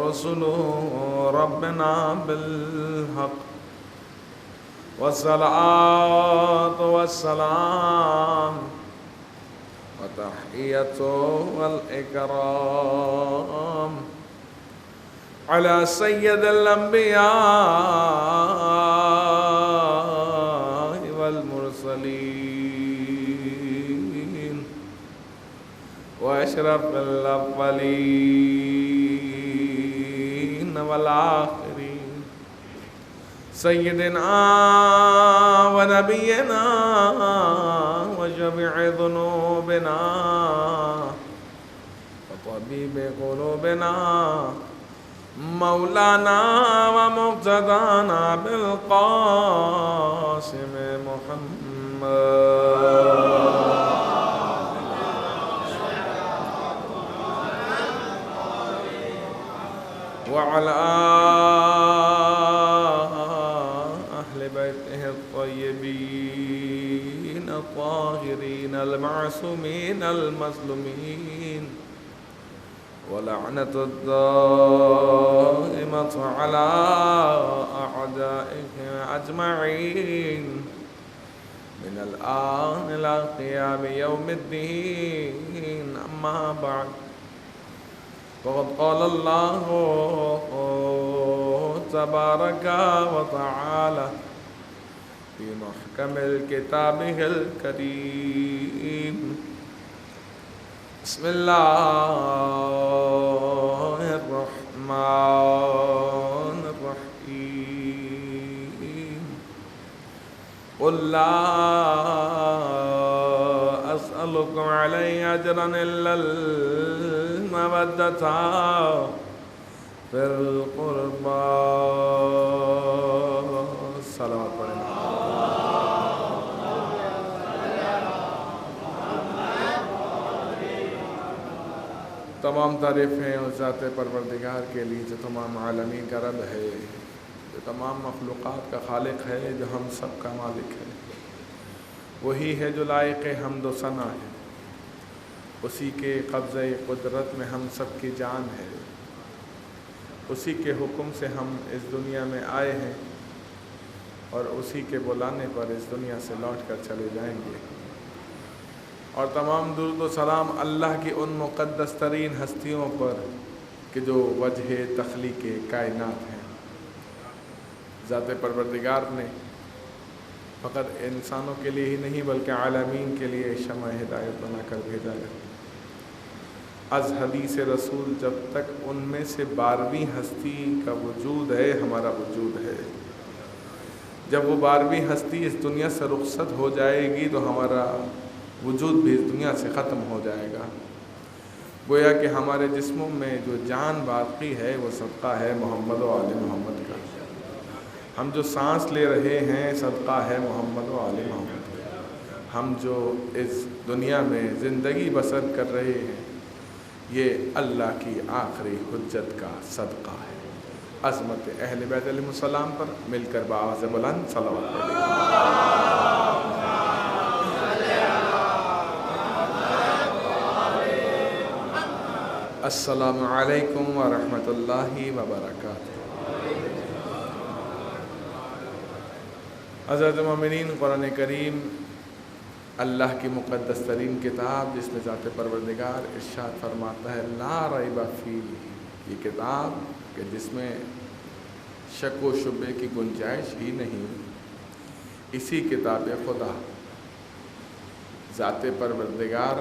رسل ربنا بالحق والصلاة والسلام وتحية والإكرام على سيد الأنبياء والمرسلين وأشرف الأولين والآخرين سيدنا ونبينا وجميع ذنوبنا وطبيب قلوبنا مولانا ومقتدانا بالقاسم محمد وعلى أهل بيته الطيبين الطاهرين المعصومين المظلومين ولعنة الدائمة على أعدائهم أجمعين من الآن إلى قيام يوم الدين. أما بعد فقد قال الله تبارك وتعالى في محكم كتابه الكريم: بسم الله الرحمن الرحيم. قل لا أسألكم عليه أجرا إلا المودة في القربى. صلوات پڑھیں. تمام تعریفیں اس ذات پروردگار کے لیے جو تمام عالمین کا رب ہے، جو تمام مخلوقات کا خالق ہے، جو ہم سب کا مالک ہے. وہی ہے جو لائق حمد و ثنا ہے. اسی کے قبضۂ قدرت میں ہم سب کی جان ہے. اسی کے حکم سے ہم اس دنیا میں آئے ہیں اور اسی کے بلانے پر اس دنیا سے لوٹ کر چلے جائیں گے. اور تمام درود و سلام اللہ کی ان مقدس ترین ہستیوں پر کہ جو وجہ تخلیق کائنات ہیں. ذات پروردگار نے فقط انسانوں کے لیے ہی نہیں بلکہ عالمین کے لیے شمع ہدایت بنا کر بھیجا ہے. از حدیث رسول جب تک ان میں سے 12ویں ہستی کا وجود ہے، ہمارا وجود ہے. جب وہ 12ویں ہستی اس دنیا سے رخصت ہو جائے گی تو ہمارا وجود بھی اس دنیا سے ختم ہو جائے گا. گویا کہ ہمارے جسموں میں جو جان باقی ہے وہ صدقہ ہے محمد و آل محمد کا. ہم جو سانس لے رہے ہیں صدقہ ہے محمد و آل محمد کا. ہم جو اس دنیا میں زندگی بسر کر رہے ہیں یہ اللہ کی آخری حجت کا صدقہ ہے. عظمت اہل بیت علیہ السلام پر مل کر بآواز بلند صلوات پڑھیں. السلام علیکم ورحمۃ اللہ وبرکاتہ. حضرت مومنین، قرآن کریم اللہ کی مقدس ترین کتاب جس میں ذات پروردگار ارشاد فرماتا ہے لا ریب فیہ، یہ کتاب کہ جس میں شک و شبے کی گنجائش ہی نہیں. اسی کتاب خدا ذات پروردگار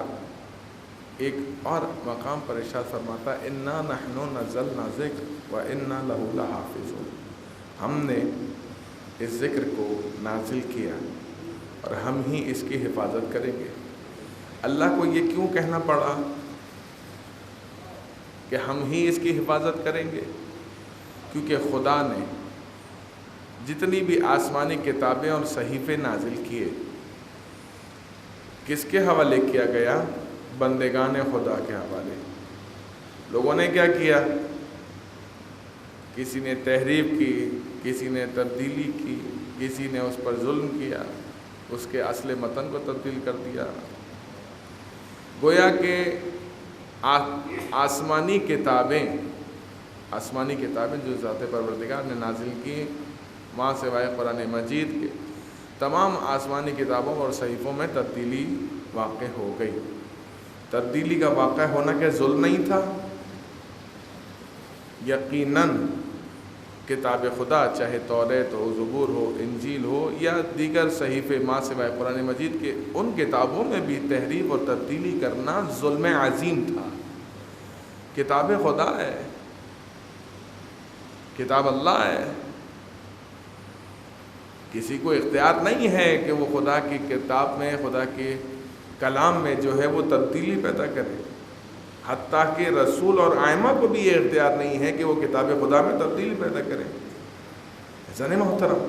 ایک اور مقام پر ارشاد فرماتا ہے انا نحن نزلنا ذکر و انا لہ لحافظون، ہم نے اس ذکر کو نازل کیا اور ہم ہی اس کی حفاظت کریں گے۔ اللہ کو یہ کیوں کہنا پڑا کہ ہم ہی اس کی حفاظت کریں گے؟ کیونکہ خدا نے جتنی بھی آسمانی کتابیں اور صحیفے نازل کیے، کس کے حوالے کیا گیا؟ بندگان خدا کے حوالے۔ لوگوں نے کیا کیا؟ کسی نے تحریف کی، کسی نے تبدیلی کی، کسی نے اس پر ظلم کیا، اس کے اصل متن کو تبدیل کر دیا۔ گویا کہ آسمانی کتابیں جو ذات پروردگار نے نازل کی، ماں سوائے قرآن مجید کے تمام آسمانی کتابوں اور صحیفوں میں تبدیلی واقع ہو گئی۔ تبدیلی کا واقع ہونا کیا ظلم نہیں تھا؟ یقیناً کتاب خدا، چاہے توریت ہو، زبور ہو، انجیل ہو یا دیگر صحیفے ماں سوائے قرآن مجید کے، ان کتابوں میں بھی تحریف اور تبدیلی کرنا ظلم عظیم تھا۔ کتاب خدا ہے، کتاب اللہ ہے، کسی کو اختیار نہیں ہے کہ وہ خدا کی کتاب میں، خدا کے کلام میں جو ہے وہ تبدیلی پیدا کرے۔ حتیٰ کہ رسول اور ائمہ کو بھی یہ اختیار نہیں ہے کہ وہ کتاب خدا میں تبدیلی پیدا کریں۔ عزیزان محترم،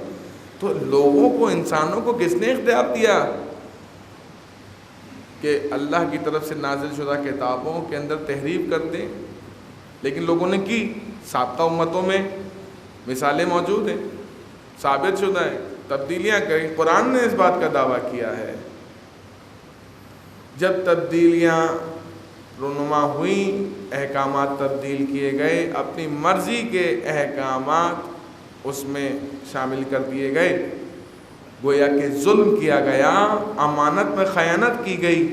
تو لوگوں کو، انسانوں کو کس نے اختیار دیا کہ اللہ کی طرف سے نازل شدہ کتابوں کے اندر تحریف کر دیں؟ لیکن لوگوں نے کی۔ سابقہ امتوں میں مثالیں موجود ہیں، ثابت شدہ ہیں، تبدیلیاں کریں۔ قرآن نے اس بات کا دعویٰ کیا ہے، جب تبدیلیاں رونما ہوئیں، احکامات تبدیل کیے گئے، اپنی مرضی کے احکامات اس میں شامل کر دیے گئے، گویا کہ ظلم کیا گیا، امانت میں خیانت کی گئی۔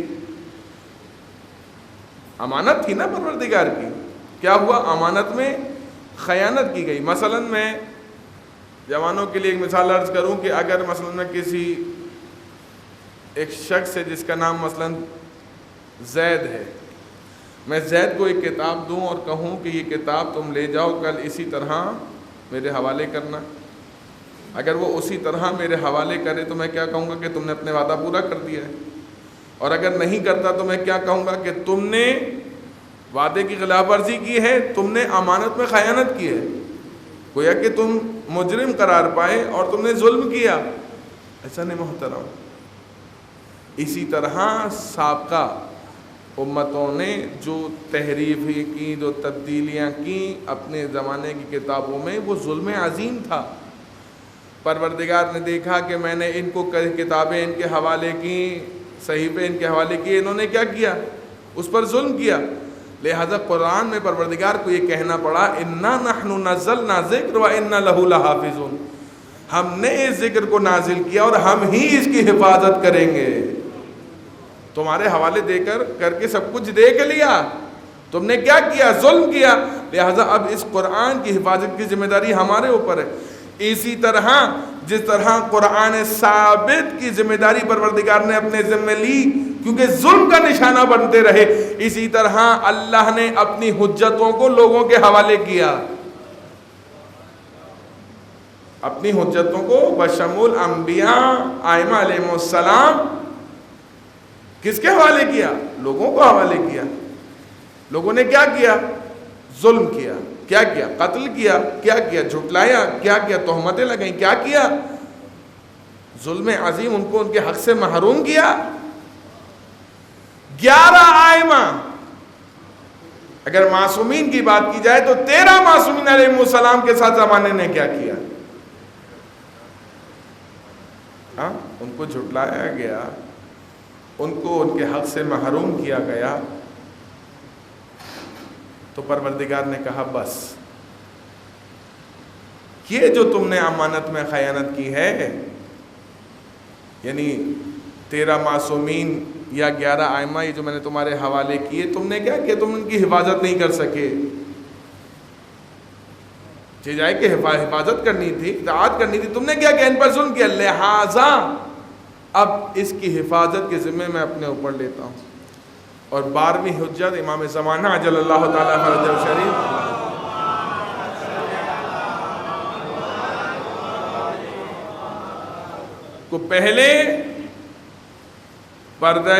امانت تھی نا پروردگار کی، کیا ہوا؟ امانت میں خیانت کی گئی۔ مثلا میں جوانوں کے لیے ایک مثال عرض کروں کہ اگر مثلا میں کسی ایک شخص ہے جس کا نام مثلا زید ہے، میں زید کو ایک کتاب دوں اور کہوں کہ یہ کتاب تم لے جاؤ، کل اسی طرح میرے حوالے کرنا۔ اگر وہ اسی طرح میرے حوالے کرے تو میں کیا کہوں گا کہ تم نے اپنے وعدہ پورا کر دیا ہے، اور اگر نہیں کرتا تو میں کیا کہوں گا کہ تم نے وعدے کی خلاف ورزی کی ہے، تم نے امانت میں خیانت کی ہے، گویا کہ تم مجرم قرار پائے اور تم نے ظلم کیا۔ ایسا نہیں محترم۔ اسی طرح سابقہ امتوں نے جو تحریفیں کی، جو تبدیلیاں کی اپنے زمانے کی کتابوں میں، وہ ظلم عظیم تھا۔ پروردگار نے دیکھا کہ میں نے ان کو کتابیں ان کے حوالے کی، صحیفے ان کے حوالے کیے، انہوں نے کیا کیا؟ اس پر ظلم کیا۔ لہذا قرآن میں پروردگار کو یہ کہنا پڑا انا نحن نزلنا ذکر و انا لہ لحافظون، ہم نے اس ذکر کو نازل کیا اور ہم ہی اس کی حفاظت کریں گے۔ تمہارے حوالے دے کر کے سب کچھ دیکھ لیا، تم نے کیا کیا؟ ظلم کیا۔ لہذا اب اس قرآن کی حفاظت کی ذمہ داری ہمارے اوپر ہے۔ اسی طرح جس طرح قرآن ثابت کی ذمہ داری پروردگار نے اپنے ذمہ لی کیونکہ ظلم کا نشانہ بنتے رہے، اسی طرح اللہ نے اپنی حجتوں کو لوگوں کے حوالے کیا، اپنی حجتوں کو بشمول انبیاء ائمہ علیہم السلام کس کے حوالے کیا؟ لوگوں کو حوالے کیا۔ لوگوں نے کیا کیا؟ ظلم کیا۔ کیا کیا؟ قتل کیا۔ کیا کیا؟ جھٹلایا۔ کیا کیا؟ تہمتیں لگائیں۔ کیا کیا؟ ظلم عظیم، ان کو ان کے حق سے محروم کیا۔ 11 ائمہ، اگر معصومین کی بات کی جائے تو 13 معصومین علیہ السلام کے ساتھ زمانے نے کیا کیا؟ ان کو جھٹلایا گیا، ان کو ان کے حق سے محروم کیا گیا، تو پروردگار نے کہا بس یہ جو تم نے امانت میں خیانت کی ہے، یعنی 13 معصومین یا 11 ائمہ یہ جو میں نے تمہارے حوالے کیے، تم نے کیا کیا؟ تم ان کی حفاظت نہیں کر سکے۔ جائے کہ حفاظت کرنی تھی، اطاعت کرنی تھی، تم نے کیا کیا؟ ان پر ظلم کیا۔ لہذا اب اس کی حفاظت کے ذمہ میں اپنے اوپر لیتا ہوں۔ اور 12ویں حجت امام زمانہ عجل اللہ تعالیٰ فرجہ شریف کو پہلے پردہ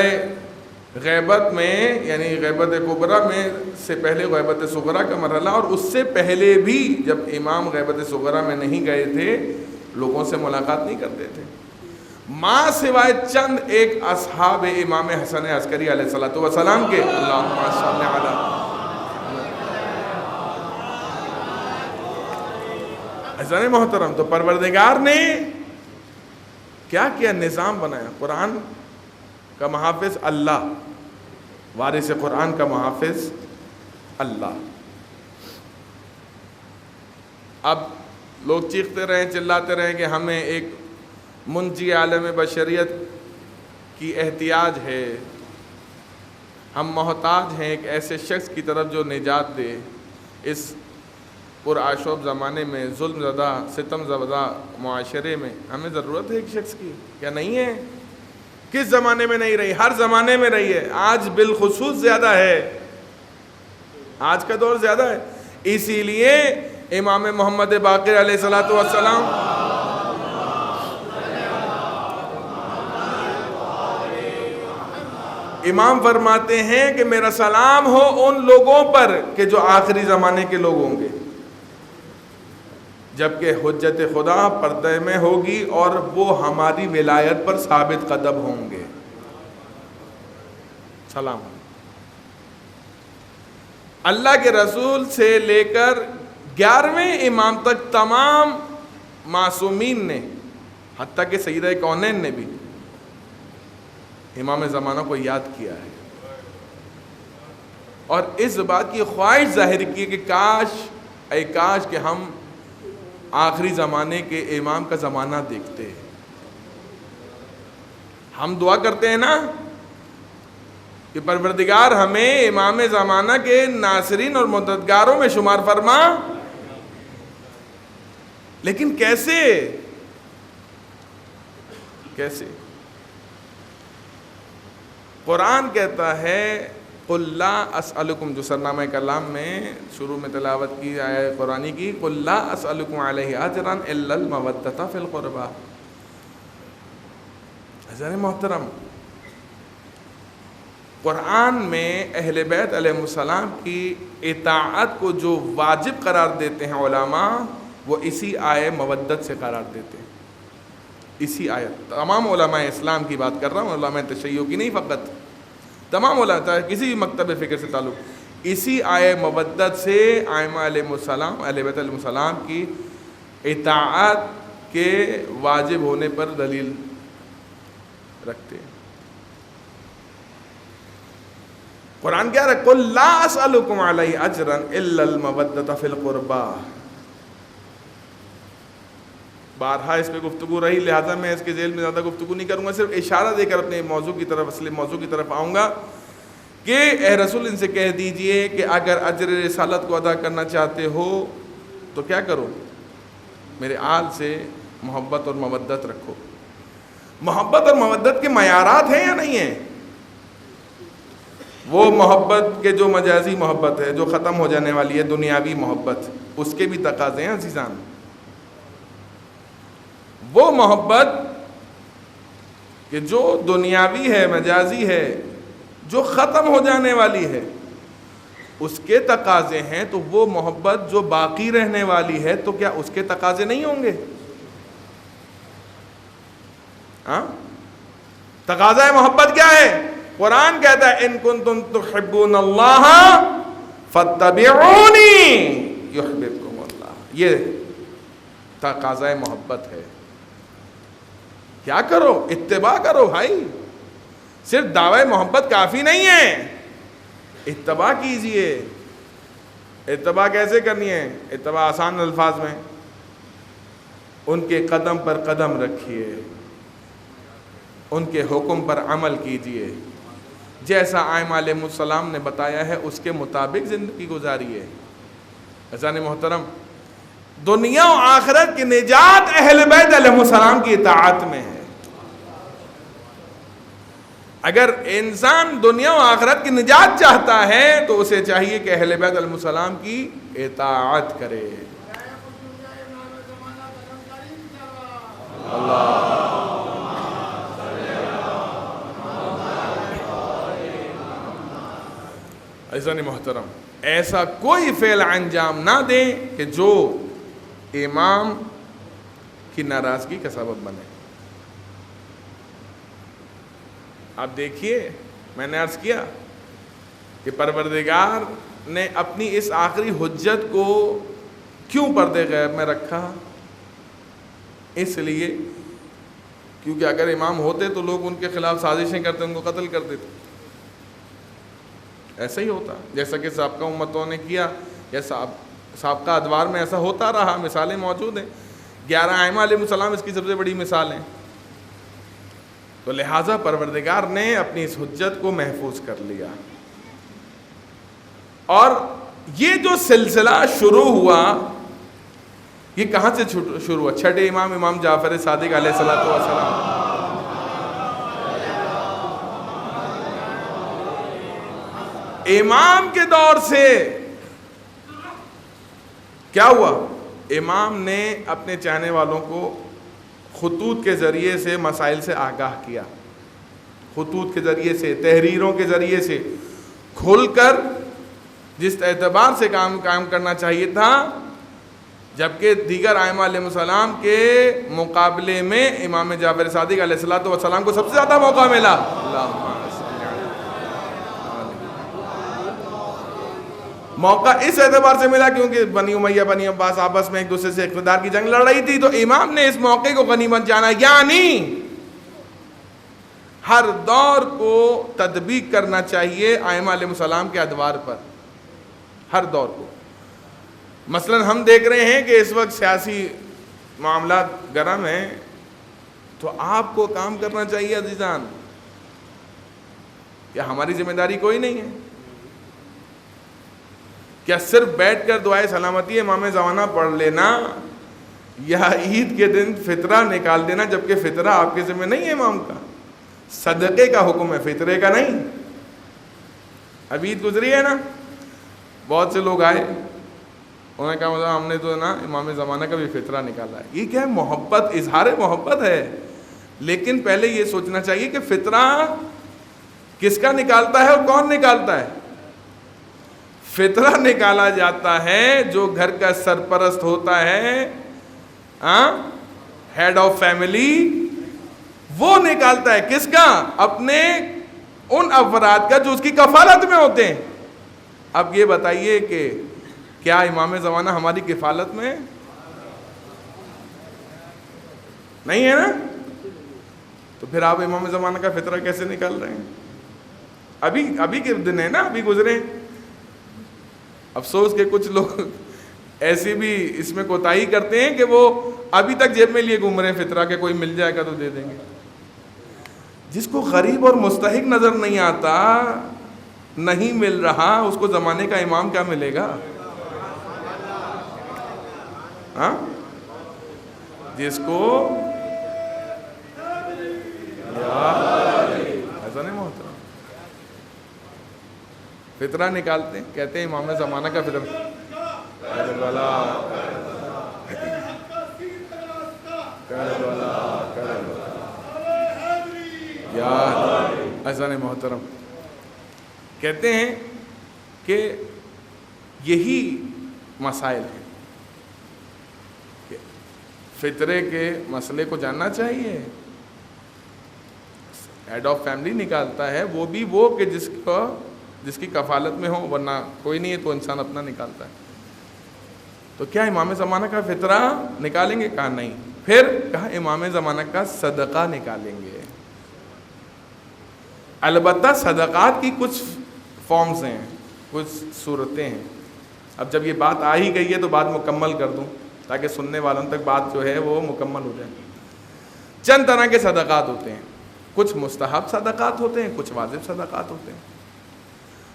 غیبت میں یعنی غیبت کبریٰ میں سے پہلے غیبت صغریٰ کا مرحلہ، اور اس سے پہلے بھی جب امام غیبت صغریٰ میں نہیں گئے تھے لوگوں سے ملاقات نہیں کرتے تھے، ماں سوائے چند ایک اصحاب امام حسن عسکری علیہ السلام کے اللہم صل علی حضرت محترم۔ تو پروردگار نے کیا کیا؟ نظام بنایا۔ قرآن کا محافظ اللہ، وارث قرآن کا محافظ اللہ۔ اب لوگ چیختے رہیں چلاتے رہیں کہ ہمیں ایک منجی عالم بشریت کی احتیاج ہے، ہم محتاج ہیں ایک ایسے شخص کی طرف جو نجات دے اس پرآشوب زمانے میں، ظلم زدہ ستم زدہ معاشرے میں ہمیں ضرورت ہے ایک شخص کی، کیا نہیں ہے؟ کس زمانے میں نہیں رہی؟ ہر زمانے میں رہی ہے، آج بالخصوص زیادہ ہے، آج کا دور زیادہ ہے۔ اسی لیے امام محمد باقر علیہ السلام امام فرماتے ہیں کہ میرا سلام ہو ان لوگوں پر کہ جو آخری زمانے کے لوگ ہوں گے، جبکہ حجت خدا پردے میں ہوگی اور وہ ہماری ولایت پر ثابت قدم ہوں گے۔ سلام۔ اللہ کے رسول سے لے کر 11ویں امام تک تمام معصومین نے، حتیٰ کہ سیدہ کونین نے بھی امام زمانہ کو یاد کیا ہے اور اس بات کی خواہش ظاہر کی کہ کاش کہ ہم آخری زمانے کے امام کا زمانہ دیکھتے ہیں۔ ہم دعا کرتے ہیں نا کہ پروردگار ہمیں امام زمانہ کے ناصرین اور مددگاروں میں شمار فرما، لیکن کیسے؟ قرآن کہتا ہے قُلْ لَا أَسْأَلُكُمْ، جو سرنامہ کلام میں شروع میں تلاوت کی آیت قرآنی کی، قُلْ لَا أَسْأَلُكُمْ عَلَيْهِ أَجْرًا إِلَّا الْمَوَدَّةَ فِي الْقُرْبَى۔ حضرت محترم، قرآن میں اہل بیت علیہ السلام کی اطاعت کو جو واجب قرار دیتے ہیں علماء، وہ اسی آیت مودت سے قرار دیتے ہیں۔ اسی آیت، تمام علماء اسلام کی بات کر رہا ہوں، علماء تشیع کی نہیں، فقط تمام علماء کسی بھی مکتب فکر سے تعلق، اسی آیت مودت سے ائمہ علیہ السلام، اہل بیت علیہ السلام کی اطاعت کے واجب ہونے پر دلیل رکھتے ہیں۔ قرآن کیا رہا ہے؟ قُلْ لَا أَسْأَلُكُمْ عَلَيْهِ أَجْرًا إِلَّا الْمَوَدَّةَ فِي الْقُرْبَى۔ بارہا اس پہ گفتگو رہی، لہذا میں اس کے ذیل میں زیادہ گفتگو نہیں کروں گا، صرف اشارہ دے کر اپنے موضوع کی طرف، اصلی موضوع کی طرف آؤں گا کہ اے رسول ان سے کہہ دیجئے کہ اگر اجر رسالت کو ادا کرنا چاہتے ہو تو کیا کرو؟ میرے آل سے محبت اور مودت رکھو۔ محبت اور مودت کے معیارات ہیں یا نہیں ہیں؟ وہ محبت کے جو مجازی محبت ہے، جو ختم ہو جانے والی ہے، دنیاوی محبت، اس کے بھی تقاضے ہیں عزیزان۔ وہ محبت کہ جو دنیاوی ہے، مجازی ہے، جو ختم ہو جانے والی ہے، اس کے تقاضے ہیں، تو وہ محبت جو باقی رہنے والی ہے تو کیا اس کے تقاضے نہیں ہوں گے؟ ہاں، تقاضا محبت کیا ہے؟ قرآن کہتا ہے ان کنتم تحبون اللہ فاتبعونی یحببکم اللہ، یہ تقاضا محبت ہے۔ کیا کرو؟ اتباع کرو بھائی، صرف دعوی محبت کافی نہیں ہے، اتباع کیجئے۔ اتباع کیسے کرنی ہے؟ اتباع آسان الفاظ میں، ان کے قدم پر قدم رکھیے، ان کے حکم پر عمل کیجئے، جیسا ائمہ علیہ السلام نے بتایا ہے اس کے مطابق زندگی گزاریے۔ عزیزان محترم، دنیا و آخرت کی نجات اہل بیت علیہ السلام کی اطاعت میں ہے۔ اگر انسان دنیا و آخرت کی نجات چاہتا ہے تو اسے چاہیے کہ اہل بیت علیہ السلام کی اطاعت کرے. عزیزان محترم، ایسا کوئی فعل انجام نہ دیں کہ جو امام کی ناراضگی کا سبب بنے. آپ دیکھیے، میں نے عرض کیا کہ پروردگار نے اپنی اس آخری حجت کو کیوں پردے غیب میں رکھا؟ اس لیے کیونکہ اگر امام ہوتے تو لوگ ان کے خلاف سازشیں کرتے، ان کو قتل کر دیتے. ایسا ہی ہوتا جیسا کہ سابقہ امتوں نے کیا، یا سابقہ ادوار میں ایسا ہوتا رہا. مثالیں موجود ہیں. 11 ائمہ علیہ السلام اس کی سب سے بڑی مثال ہیں. تو لہٰذا پروردگار نے اپنی اس حجت کو محفوظ کر لیا. اور یہ جو سلسلہ شروع ہوا، یہ کہاں سے شروع ہوا؟ چھٹے امام جعفر صادق علیہ السلام. امام کے دور سے کیا ہوا؟ امام نے اپنے چاہنے والوں کو خطوط کے ذریعے سے مسائل سے آگاہ کیا. خطوط کے ذریعے سے، تحریروں کے ذریعے سے کھل کر جس اعتبار سے کام کرنا چاہیے تھا، جبکہ دیگر ائمہ علیہ السلام کے مقابلے میں امام جعفر صادق علیہ السلام کو سب سے زیادہ موقع ملا. موقع اس اعتبار سے ملا کیونکہ بنی امیہ بنی عباس آپس میں ایک دوسرے سے اقتدار کی جنگ لڑ رہی تھی. تو امام نے اس موقع کو غنیمت جانا، یعنی ہر دور کو تطبیق کرنا چاہیے ائمہ علیہ السلام کے ادوار پر، ہر دور کو. مثلا ہم دیکھ رہے ہیں کہ اس وقت سیاسی معاملات گرم ہیں، تو آپ کو کام کرنا چاہیے عزیزان. کیا ہماری ذمہ داری کوئی نہیں ہے؟ کیا صرف بیٹھ کر دعائے سلامتی امام زمانہ پڑھ لینا یا عید کے دن فطرہ نکال دینا، جبکہ فطرہ آپ کے ذمہ نہیں ہے امام کا؟ صدقے کا حکم ہے، فطرے کا نہیں. اب عید گزری ہے نا، بہت سے لوگ آئے، انہوں نے کہا مطلب ہم نے تو نا امام زمانہ کا بھی فطرہ نکالا ہے. یہ کیا ہے؟ محبت، اظہار محبت ہے. لیکن پہلے یہ سوچنا چاہیے کہ فطرہ کس کا نکالتا ہے اور کون نکالتا ہے. فطرہ نکالا جاتا ہے جو گھر کا سرپرست ہوتا ہے، ہیڈ آف فیملی، وہ نکالتا ہے. کس کا؟ اپنے ان افراد کا جو اس کی کفالت میں ہوتے ہیں. اب یہ بتائیے کہ کیا امام زمانہ ہماری کفالت میں نہیں ہے نا؟ تو پھر آپ امام زمانہ کا فطرہ کیسے نکال رہے ہیں؟ ابھی کے دن ہے نا، ابھی گزرے. افسوس کہ کچھ لوگ ایسی بھی اس میں کوتاہی کرتے ہیں کہ وہ ابھی تک جیب میں لیے گھوم رہے ہیں فطرہ کے، کوئی مل جائے گا تو دے دیں گے. جس کو غریب اور مستحق نظر نہیں آتا، نہیں مل رہا، اس کو زمانے کا امام کیا ملے گا؟ ہاں، جس کو ایسا نہیں محترم فطرہ نکالتے ہیں، کہتے ہیں امام زمانہ کا فطرہ. ایسا نہیں محترم، کہتے ہیں کہ یہی مسائل ہیں کہ فطرے کے مسئلے کو جاننا چاہیے. ہیڈ آف فیملی نکالتا ہے، وہ بھی وہ کہ جس کی کفالت میں ہو، ورنہ کوئی نہیں ہے تو انسان اپنا نکالتا ہے. تو کیا امام زمانہ کا فطرہ نکالیں گے؟ کہا نہیں. پھر کہا امام زمانہ کا صدقہ نکالیں گے. البتہ صدقات کی کچھ فارمز ہیں، کچھ صورتیں ہیں. اب جب یہ بات آ ہی گئی ہے تو بات مکمل کر دوں تاکہ سننے والوں تک بات جو ہے وہ مکمل ہو جائے. چند طرح کے صدقات ہوتے ہیں. کچھ مستحب صدقات ہوتے ہیں، کچھ واجب صدقات ہوتے ہیں.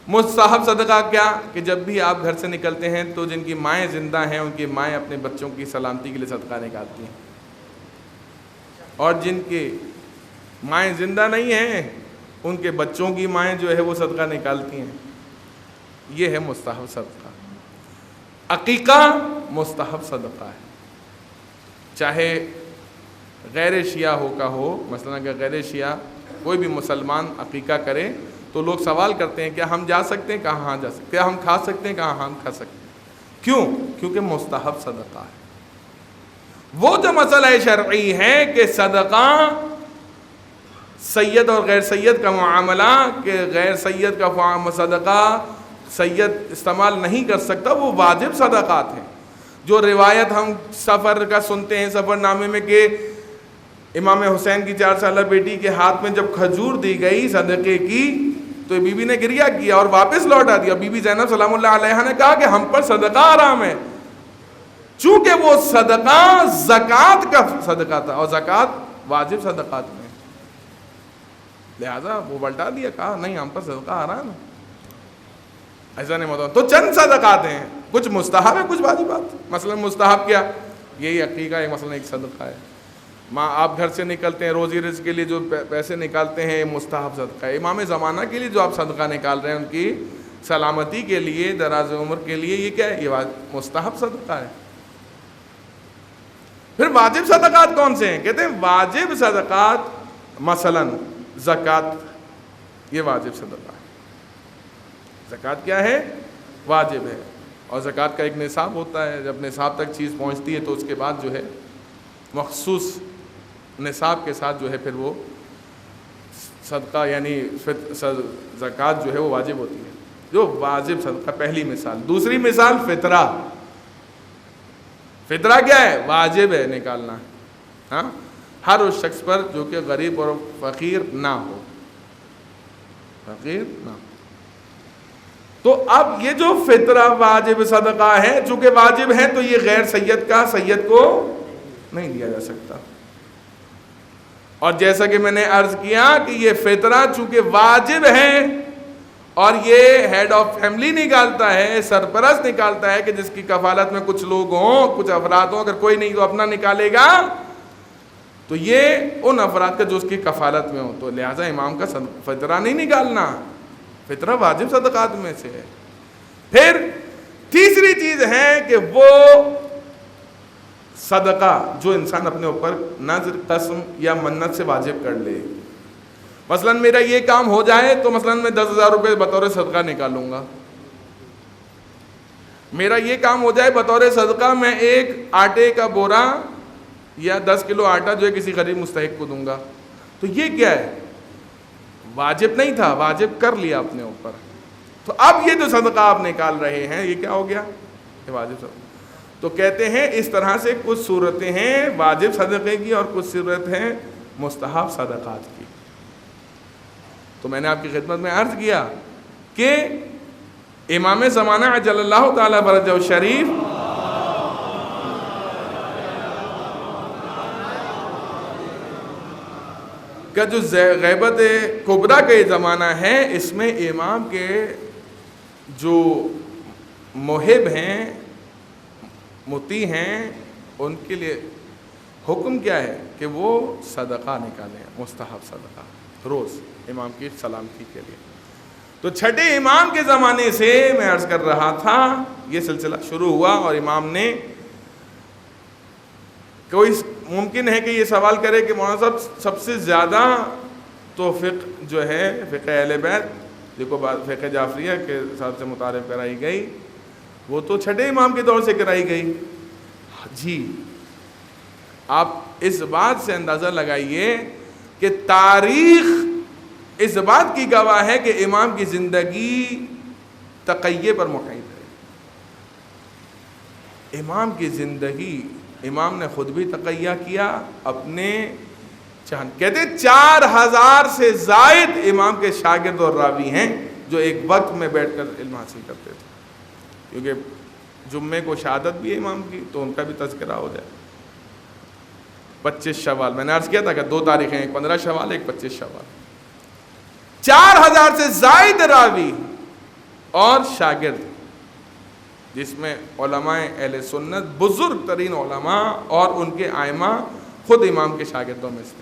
مستحب صدقہ کیا؟ کہ جب بھی آپ گھر سے نکلتے ہیں تو جن کی مائیں زندہ ہیں ان کی مائیں اپنے بچوں کی سلامتی کے لیے صدقہ نکالتی ہیں، اور جن کی مائیں زندہ نہیں ہیں ان کے بچوں کی مائیں جو ہے وہ صدقہ نکالتی ہیں. یہ ہے مستحب صدقہ. عقیقہ مستحب صدقہ ہے، چاہے غیر شیعہ ہو. مثلا اگر غیر شیعہ کوئی بھی مسلمان عقیقہ کرے تو لوگ سوال کرتے ہیں کیا ہم جا سکتے ہیں؟ کہاں ہاں جا سکتے ہیں. کیا ہم کھا سکتے ہیں؟ کہاں ہم کھا سکتے ہیں. کیوں؟ کیونکہ مستحب صدقہ ہے. وہ جو مسئلہ شرعی ہے کہ صدقہ سید اور غیر سید کا معاملہ، کہ غیر سید کا صدقہ سید استعمال نہیں کر سکتا، وہ واجب صدقات ہیں. جو روایت ہم سفر کا سنتے ہیں سفر نامے میں کہ امام حسین کی 4 سالہ بیٹی کے ہاتھ میں جب کھجور دی گئی صدقے کی تو بی بی نے گریہ کیا اور واپس لوٹا دیا. بی بی زینب سلام اللہ علیہا نے کہا کہ ہم پر صدقہ حرام ہے، چونکہ وہ صدقہ زکوٰۃ کا صدقہ تھا اور زکوٰۃ واجب صدقات میں، لہذا وہ پلٹا دیا، کہا نہیں ہم پر صدقہ حرام ہے. ایسا نہیں ہوتا. تو چند صدقات ہیں، کچھ مستحب ہے کچھ واجبات. مثلا مستحب کیا؟ یہی عقیقہ ہے، مثلا ایک صدقہ ہے. ماں آپ گھر سے نکلتے ہیں روزی رزق کے لیے جو پیسے نکالتے ہیں مستحب صدقہ ہے. امام زمانہ کے لیے جو آپ صدقہ نکال رہے ہیں ان کی سلامتی کے لیے، دراز عمر کے لیے، یہ کیا ہے؟ یہ مستحب صدقہ ہے. پھر واجب صدقات کون سے ہیں؟ کہتے ہیں واجب صدقات مثلا زکوٰۃ، یہ واجب صدقہ ہے. زکوٰۃ کیا ہے؟ واجب ہے. اور زکوٰۃ کا ایک نصاب ہوتا ہے، جب نصاب تک چیز پہنچتی ہے تو اس کے بعد جو ہے مخصوص نصاب کے ساتھ جو ہے پھر وہ صدقہ یعنی زکوٰۃ جو ہے وہ واجب ہوتی ہے. جو واجب صدقہ پہلی مثال. دوسری مثال فطرہ. فطرہ کیا ہے؟ واجب ہے نکالنا، ہاں، ہر اس شخص پر جو کہ غریب اور فقیر نہ ہو، فقیر نہ ہو. تو اب یہ جو فطرہ واجب صدقہ ہے، چونکہ واجب ہے تو یہ غیر سید کا سید کو نہیں دیا جا سکتا. اور جیسا کہ میں نے عرض کیا کہ یہ فطرہ چونکہ واجب ہے اور یہ ہیڈ آف فیملی نکالتا ہے، سرپرست نکالتا ہے کہ جس کی کفالت میں کچھ لوگ ہوں، کچھ افراد ہوں، اگر کوئی نہیں تو اپنا نکالے گا، تو یہ ان افراد کا جو اس کی کفالت میں ہو. تو لہٰذا امام کا فطرہ نہیں نکالنا، فطرہ واجب صدقات میں سے ہے. پھر تیسری چیز ہے کہ وہ صدقہ جو انسان اپنے اوپر نذر، قسم یا منت سے واجب کر لے. مثلا میرا یہ کام ہو جائے تو مثلا میں 10,000 روپے بطور صدقہ نکالوں گا. میرا یہ کام ہو جائے بطور صدقہ میں ایک آٹے کا بورا یا 10 کلو آٹا جو ہے کسی غریب مستحق کو دوں گا. تو یہ کیا ہے؟ واجب نہیں تھا، واجب کر لیا اپنے اوپر. تو اب یہ جو صدقہ آپ نکال رہے ہیں یہ کیا ہو گیا؟ یہ واجب صدقہ. تو کہتے ہیں اس طرح سے کچھ صورتیں ہیں واجب صدقے کی اور کچھ صورت ہیں مستحب صدقات کی. تو میں نے آپ کی خدمت میں عرض کیا کہ امام زمانہ عجل اللہ تعالیٰ فرجہ شریف کا جو غیبت کبریٰ کا یہ زمانہ ہے، اس میں امام کے جو محب ہیں، مطیع ہیں، ان کے لیے حکم کیا ہے کہ وہ صدقہ نکالیں، مستحب صدقہ روز امام کی سلامتی کے لیے. تو چھٹے امام کے زمانے سے میں عرض کر رہا تھا یہ سلسلہ شروع ہوا اور امام نے کوئی ممکن ہے کہ یہ سوال کرے کہ مولانا صاحب سب سے زیادہ تو فقہ جو ہے فقہ اہل بیت جو کو فقہ جعفریہ کے حساب سے متعارف کرائی گئی وہ تو چھٹے امام کے دور سے کرائی گئی. جی آپ اس بات سے اندازہ لگائیے کہ تاریخ اس بات کی گواہ ہے کہ امام کی زندگی تقیہ پر محیط ہے. امام کی زندگی، امام نے خود بھی تقیہ کیا اپنے کہتے 4,000 سے زائد امام کے شاگرد اور راوی ہیں جو ایک وقت میں بیٹھ کر علم حاصل کرتے تھے. کیونکہ جمعے کو شہادت بھی ہے امام کی تو ان کا بھی تذکرہ ہو جائے. 25 شوال میں نے عرض کیا تھا کہ 2 تاریخیں، ایک 15 شوال ایک 25 شوال. 4,000 سے زائد راوی اور شاگرد جس میں علماء اہل سنت بزرگ ترین علماء اور ان کے ائمہ خود امام کے شاگردوں میں سے.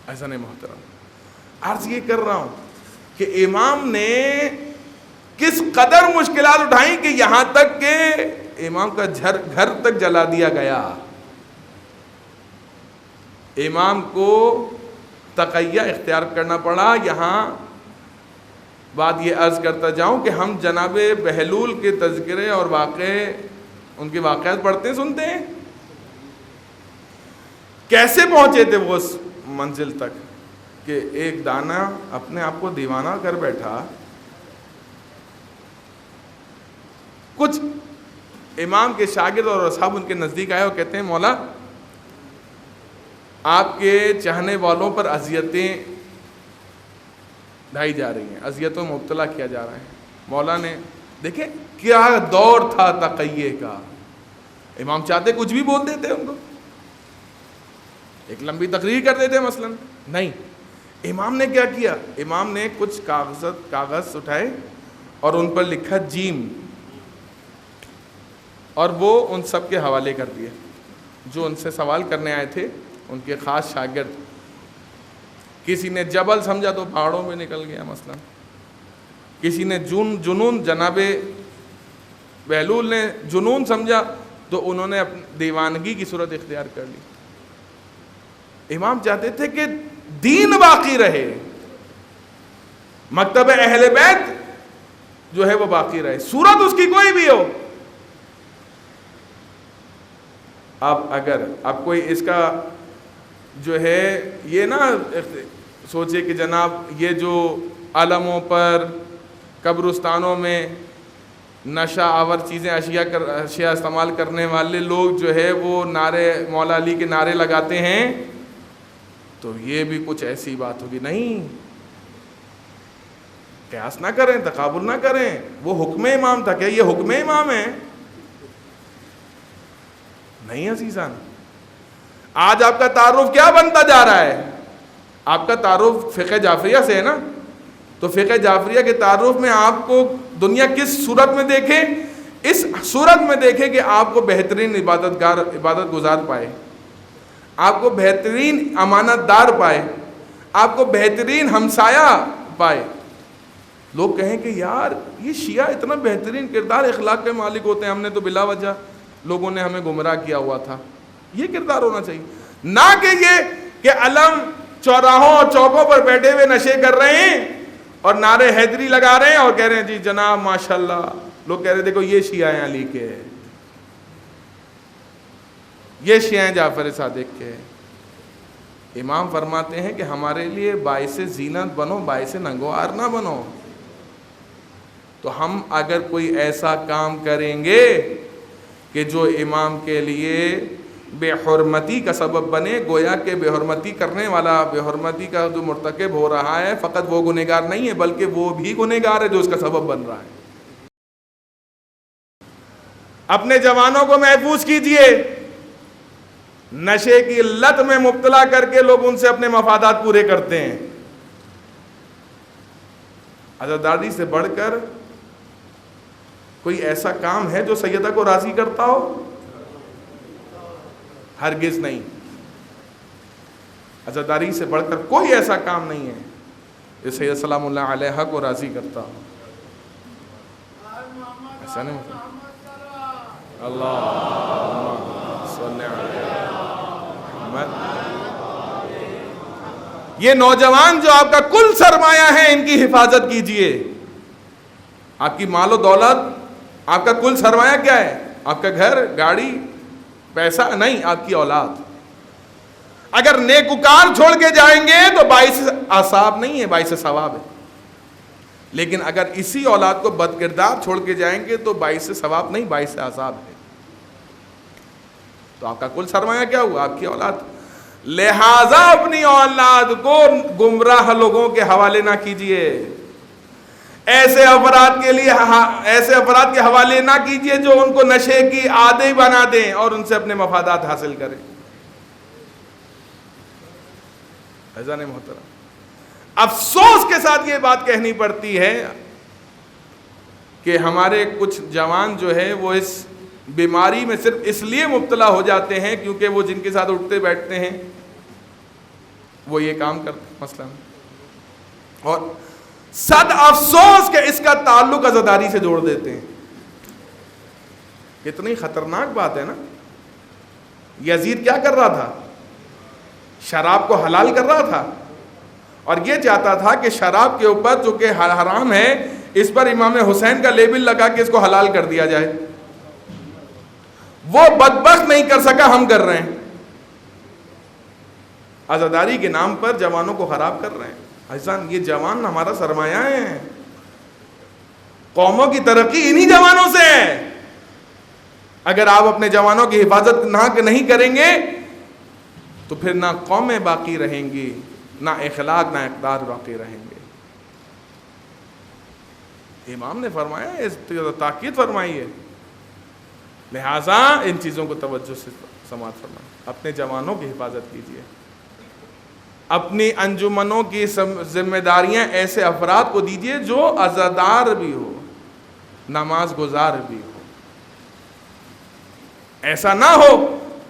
ایسا نہیں محترم. عرض یہ کر رہا ہوں کہ امام نے کس قدر مشکلات اٹھائیں کہ یہاں تک کہ امام کا گھر تک جلا دیا گیا. امام کو تقیہ اختیار کرنا پڑا. یہاں بات یہ عرض کرتا جاؤں کہ ہم جناب بہلول کے تذکرے اور واقعے ان کے واقعات پڑھتے سنتے ہیں. کیسے پہنچے تھے وہ اس منزل تک کہ ایک دانا اپنے آپ کو دیوانہ کر بیٹھا. کچھ امام کے شاگرد اور اصحاب ان کے نزدیک آئے اور کہتے ہیں مولا آپ کے چاہنے والوں پر اذیتیں ڈھائی جا رہی ہیں, اذیتوں میں مبتلا کیا جا رہا ہے. مولا نے دیکھیں کیا دور تھا تقیے کا. امام چاہتے کچھ بھی بول دیتے ان کو, ایک لمبی تقریر کر دیتے مثلا. نہیں, امام نے کیا کیا, امام نے کچھ کاغذ اٹھائے اور ان پر لکھا جیم, اور وہ ان سب کے حوالے کر دیے جو ان سے سوال کرنے آئے تھے, ان کے خاص شاگرد. کسی نے جبل سمجھا تو پہاڑوں میں نکل گیا مثلا, کسی نے جنون جناب بہلول نے جنون سمجھا تو انہوں نے اپنی دیوانگی کی صورت اختیار کر لی. امام چاہتے تھے کہ دین باقی رہے, مکتب اہل بیت جو ہے وہ باقی رہے, صورت اس کی کوئی بھی ہو. اگر اب کوئی اس کا جو ہے یہ نہ سوچے کہ جناب یہ جو علموں پر قبرستانوں میں نشہ آور چیزیں اشیاء استعمال کرنے والے لوگ جو ہے وہ نعرے مولا علی کے نعرے لگاتے ہیں تو یہ بھی کچھ ایسی بات ہوگی. نہیں, قیاس نہ کریں, تقابل نہ کریں. وہ حکم امام تھا, کیا یہ حکم امام ہے؟ نہیں عزیزان. آج آپ کا تعارف کیا بنتا جا رہا ہے؟ آپ کا تعارف فقہ جعفریہ سے ہے نا, تو فقہ جعفریہ کے تعارف میں آپ کو دنیا کس صورت میں دیکھے؟ اس صورت میں دیکھے کہ آپ کو بہترین عبادت گزار پائے, آپ کو بہترین امانت دار پائے, آپ کو بہترین ہمسایہ پائے. لوگ کہیں کہ یار یہ شیعہ اتنا بہترین کردار اخلاق کے مالک ہوتے ہیں, ہم نے تو بلا وجہ لوگوں نے ہمیں گمراہ کیا ہوا تھا. یہ کردار ہونا چاہیے, نہ کہ یہ کہ علم چوراہوں اور چوکوں پر بیٹھے ہوئے نشے کر رہے ہیں اور نعرے حیدری لگا رہے ہیں اور کہہ رہے ہیں جی جناب ماشاءاللہ. لوگ کہہ رہے ہیں دیکھو یہ شیعہ ہیں علی کے, یہ شیعہ ہیں جعفر صادق کے. امام فرماتے ہیں کہ ہمارے لیے باعث زینت بنو, باعث ننگوار نہ بنو. تو ہم اگر کوئی ایسا کام کریں گے کہ جو امام کے لیے بے حرمتی کا سبب بنے, گویا کہ بے حرمتی کرنے والا, بے حرمتی کا جو مرتکب ہو رہا ہے فقط وہ گنہگار نہیں ہے بلکہ وہ بھی گنہگار ہے جو اس کا سبب بن رہا ہے. اپنے جوانوں کو محفوظ کیجئے, نشے کی لت میں مبتلا کر کے لوگ ان سے اپنے مفادات پورے کرتے ہیں. عزاداری سے بڑھ کر کوئی ایسا کام ہے جو سیدہ کو راضی کرتا ہو؟ ہرگز نہیں. عزاداری سے بڑھ کر کوئی ایسا کام نہیں ہے جو سید سلام اللہ علیہ کو راضی کرتا ہو. ایسا نہیں ہوتا. اللہم صلی علی محمد. یہ نوجوان جو آپ کا کل سرمایہ ہے ان کی حفاظت کیجئے. آپ کی مال و دولت, آپ کا کل سرمایہ کیا ہے؟ آپ کا گھر, گاڑی, پیسہ نہیں, آپ کی اولاد. اگر نیکوکار چھوڑ کے جائیں گے تو باعث عذاب نہیں ہے, باعث ثواب ہے. لیکن اگر اسی اولاد کو بد کردار چھوڑ کے جائیں گے تو باعث ثواب نہیں, باعث عذاب ہے. تو آپ کا کل سرمایہ کیا ہوا؟ آپ کی اولاد. لہذا اپنی اولاد کو گمراہ لوگوں کے حوالے نہ کیجیے, ایسے افراد کے حوالے نہ کیجیے جو ان کو نشے کی عادی بنا دیں اور ان سے اپنے مفادات حاصل کریں. عزیزان محترم, افسوس کے ساتھ یہ بات کہنی پڑتی ہے کہ ہمارے کچھ جوان جو ہے وہ اس بیماری میں صرف اس لیے مبتلا ہو جاتے ہیں کیونکہ وہ جن کے ساتھ اٹھتے بیٹھتے ہیں وہ یہ کام کرتے ہیں. مثلا اور صد افسوس کہ اس کا تعلق عزاداری سے جوڑ دیتے ہیں. کتنی خطرناک بات ہے نا. یزید کیا کر رہا تھا؟ شراب کو حلال کر رہا تھا اور یہ چاہتا تھا کہ شراب کے اوپر جو کہ حرام ہے اس پر امام حسین کا لیبل لگا کے اس کو حلال کر دیا جائے. وہ بدبخت نہیں کر سکا, ہم کر رہے ہیں. عزاداری کے نام پر جوانوں کو خراب کر رہے ہیں. حسن یہ جوان ہمارا سرمایہ ہے, قوموں کی ترقی انہی جوانوں سے ہے. اگر آپ اپنے جوانوں کی حفاظت نہیں کریں گے تو پھر نہ قومیں باقی رہیں گی, نہ اخلاق نہ اقدار باقی رہیں گے. امام نے فرمایا, اس تاکید فرمائی ہے. لہٰذا ان چیزوں کو توجہ سے سماعت فرمائیں. اپنے جوانوں کی حفاظت کیجیے. اپنی انجمنوں کی ذمہ داریاں ایسے افراد کو دیجیے جو عزادار بھی ہو, نماز گزار بھی ہو. ایسا نہ ہو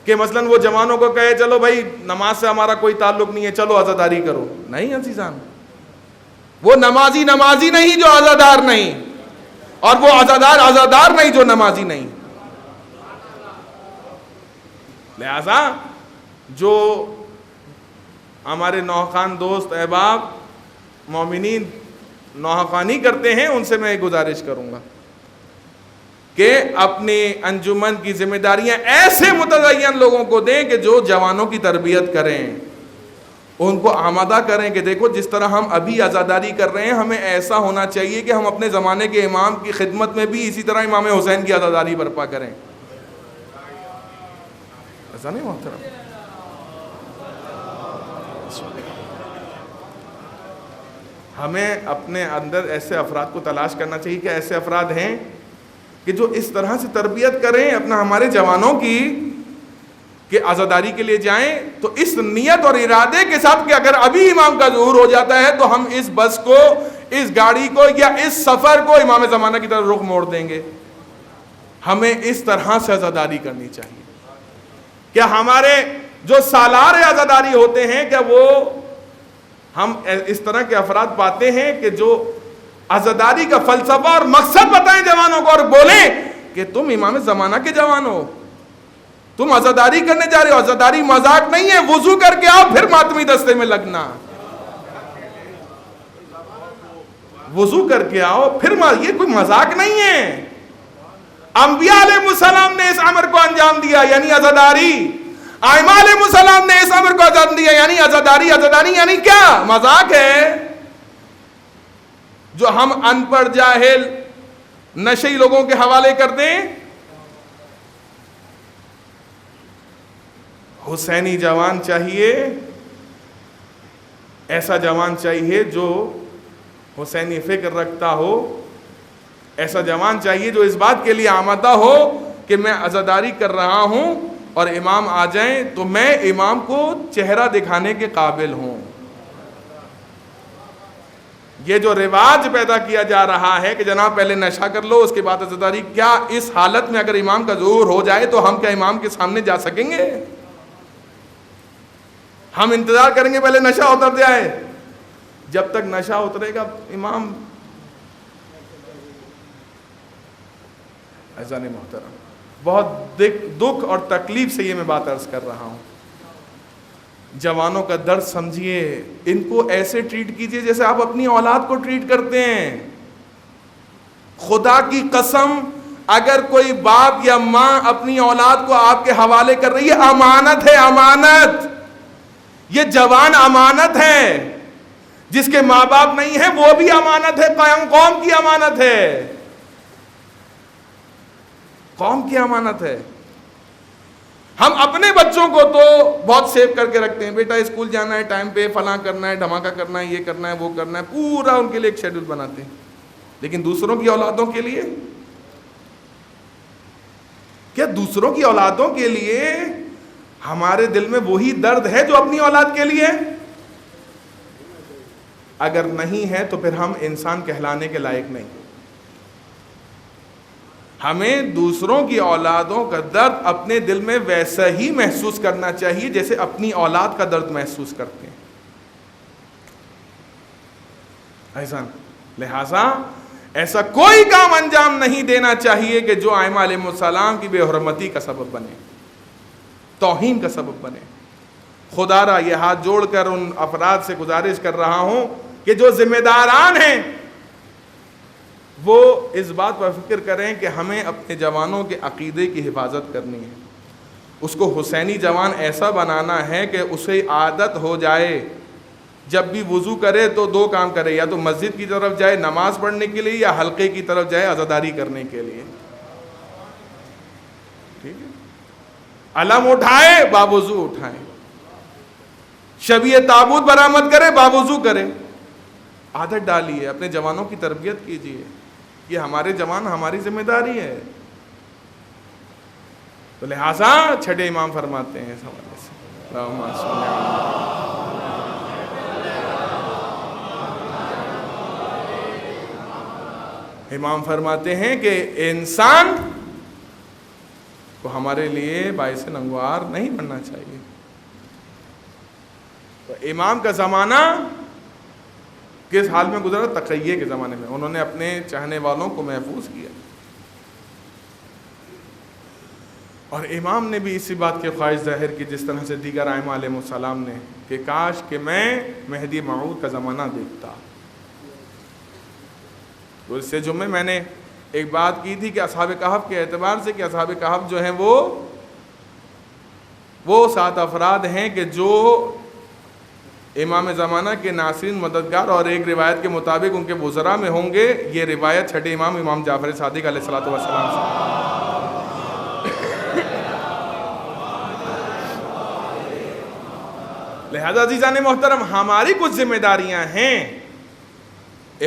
کہ مثلاً وہ جوانوں کو کہے چلو بھائی نماز سے ہمارا کوئی تعلق نہیں ہے, چلو عزاداری کرو. نہیں عزیزان, وہ نمازی نہیں جو عزادار نہیں, اور وہ عزادار نہیں جو نمازی نہیں. لہذا جو ہمارے نوخان دوست احباب مومنین نوخانی کرتے ہیں ان سے میں ایک گزارش کروں گا کہ اپنی انجمن کی ذمہ داریاں ایسے متدین لوگوں کو دیں کہ جو جوانوں کی تربیت کریں, ان کو آمادہ کریں کہ دیکھو جس طرح ہم ابھی عزاداری کر رہے ہیں ہمیں ایسا ہونا چاہیے کہ ہم اپنے زمانے کے امام کی خدمت میں بھی اسی طرح امام حسین کی عزاداری برپا کریں. ایسا نہیں محترم؟ ہمیں اپنے اندر ایسے افراد کو تلاش کرنا چاہیے کہ ایسے افراد ہیں کہ جو اس طرح سے تربیت کریں اپنا ہمارے جوانوں کی کہ عزاداری کے لیے جائیں تو اس نیت اور ارادے کے ساتھ کہ اگر ابھی امام کا ظہور ہو جاتا ہے تو ہم اس بس کو, اس گاڑی کو یا اس سفر کو امام زمانہ کی طرف رخ موڑ دیں گے. ہمیں اس طرح سے عزاداری کرنی چاہیے. کیا ہمارے جو سالار عزاداری ہوتے ہیں کیا وہ ہم اس طرح کے افراد پاتے ہیں کہ جو عزاداری کا فلسفہ اور مقصد بتائیں جوانوں کو اور بولیں کہ تم امام زمانہ کے جوان ہو, تم عزاداری کرنے جا رہے ہو, عزاداری مذاق نہیں ہے, وضو کر کے آؤ پھر ماتمی دستے میں لگنا, وضو کر کے آؤ پھر یہ کوئی مذاق نہیں ہے. انبیاء علیہ السلام نے اس امر کو انجام دیا یعنی عزاداری, ائمہ علیہ السلام نے اس امر کو انجام دیا یعنی عزاداری. عزاداری یعنی کیا؟ مذاق ہے جو ہم ان پڑھ جاہل نشئی لوگوں کے حوالے کر دیں. حسینی جوان چاہیے, ایسا جوان چاہیے جو حسینی فکر رکھتا ہو, ایسا جوان چاہیے جو اس بات کے لیے آمادہ ہو کہ میں عزاداری کر رہا ہوں اور امام آ جائیں تو میں امام کو چہرہ دکھانے کے قابل ہوں. یہ جو رواج پیدا کیا جا رہا ہے کہ جناب پہلے نشہ کر لو اس کے بعد عزاداری, کیا اس حالت میں اگر امام کا ظہور ہو جائے تو ہم کیا امام کے سامنے جا سکیں گے؟ ہم انتظار کریں گے پہلے نشہ اتر جائے. جب تک نشہ اترے گا امام ایسا نہیں محترم. بہت دکھ اور تکلیف سے یہ میں بات عرض کر رہا ہوں. جوانوں کا درد سمجھیے, ان کو ایسے ٹریٹ کیجئے جیسے آپ اپنی اولاد کو ٹریٹ کرتے ہیں. خدا کی قسم اگر کوئی باپ یا ماں اپنی اولاد کو آپ کے حوالے کر رہی ہے, امانت ہے, امانت. یہ جوان امانت ہے. جس کے ماں باپ نہیں ہیں وہ بھی امانت ہے, قوم کی امانت ہے, قوم کی امانت ہے. ہم اپنے بچوں کو تو بہت سیو کر کے رکھتے ہیں, بیٹا اسکول جانا ہے ٹائم پہ, فلاں کرنا ہے, دھماکہ کرنا ہے, یہ کرنا ہے, وہ کرنا ہے, پورا ان کے لیے ایک شیڈول بناتے ہیں. لیکن دوسروں کی اولادوں کے لیے کیا؟ دوسروں کی اولادوں کے لیے ہمارے دل میں وہی درد ہے جو اپنی اولاد کے لیے؟ اگر نہیں ہے تو پھر ہم انسان کہلانے کے لائق نہیں. ہمیں دوسروں کی اولادوں کا درد اپنے دل میں ویسا ہی محسوس کرنا چاہیے جیسے اپنی اولاد کا درد محسوس کرتے ہیں. ایسا لہٰذا ایسا کوئی کام انجام نہیں دینا چاہیے کہ جو ائمہ علیہ السلام کی بے حرمتی کا سبب بنے، توہین کا سبب بنے۔ خدا را یہ ہاتھ جوڑ کر ان افراد سے گزارش کر رہا ہوں کہ جو ذمہ داران ہیں وہ اس بات پر فکر کریں کہ ہمیں اپنے جوانوں کے عقیدے کی حفاظت کرنی ہے، اس کو حسینی جوان ایسا بنانا ہے کہ اسے عادت ہو جائے جب بھی وضو کرے تو دو کام کرے، یا تو مسجد کی طرف جائے نماز پڑھنے کے لیے یا حلقے کی طرف جائے عزاداری کرنے کے لیے، ٹھیک ہے؟ علم اٹھائے باوضو اٹھائے، شبیہ تابوت برآمد کرے باوضو کرے، عادت ڈالیے، اپنے جوانوں کی تربیت کیجیے، یہ ہمارے جوان ہماری ذمہ داری ہے۔ تو لہٰذا چھٹے امام فرماتے ہیں اس حوالے سے، اللہم صل علی، امام فرماتے ہیں کہ انسان کو ہمارے لیے باعث ننگوار نہیں بننا چاہیے۔ تو امام کا زمانہ کس حال میں گزرا؟ تقیہ کے زمانے میں، انہوں نے اپنے چاہنے والوں کو محفوظ کیا، اور امام نے بھی اسی بات کی خواہش ظاہر کی جس طرح سے دیگر ائمہ علیہ السلام نے، کہ کاش کہ میں مہدی موعود کا زمانہ دیکھتا۔ تو اس سے جمعے میں نے ایک بات کی تھی کہ اصحاب کہف کے اعتبار سے، کہ اصحاب کہف جو ہیں وہ 7 افراد ہیں کہ جو امام زمانہ کے ناصرین مددگار، اور ایک روایت کے مطابق ان کے وزراء میں ہوں گے۔ یہ روایت چھٹے امام جعفر صادق علیہ الصلوۃ والسلام سے۔ لہذا عزیزان محترم، ہماری کچھ ذمہ داریاں ہیں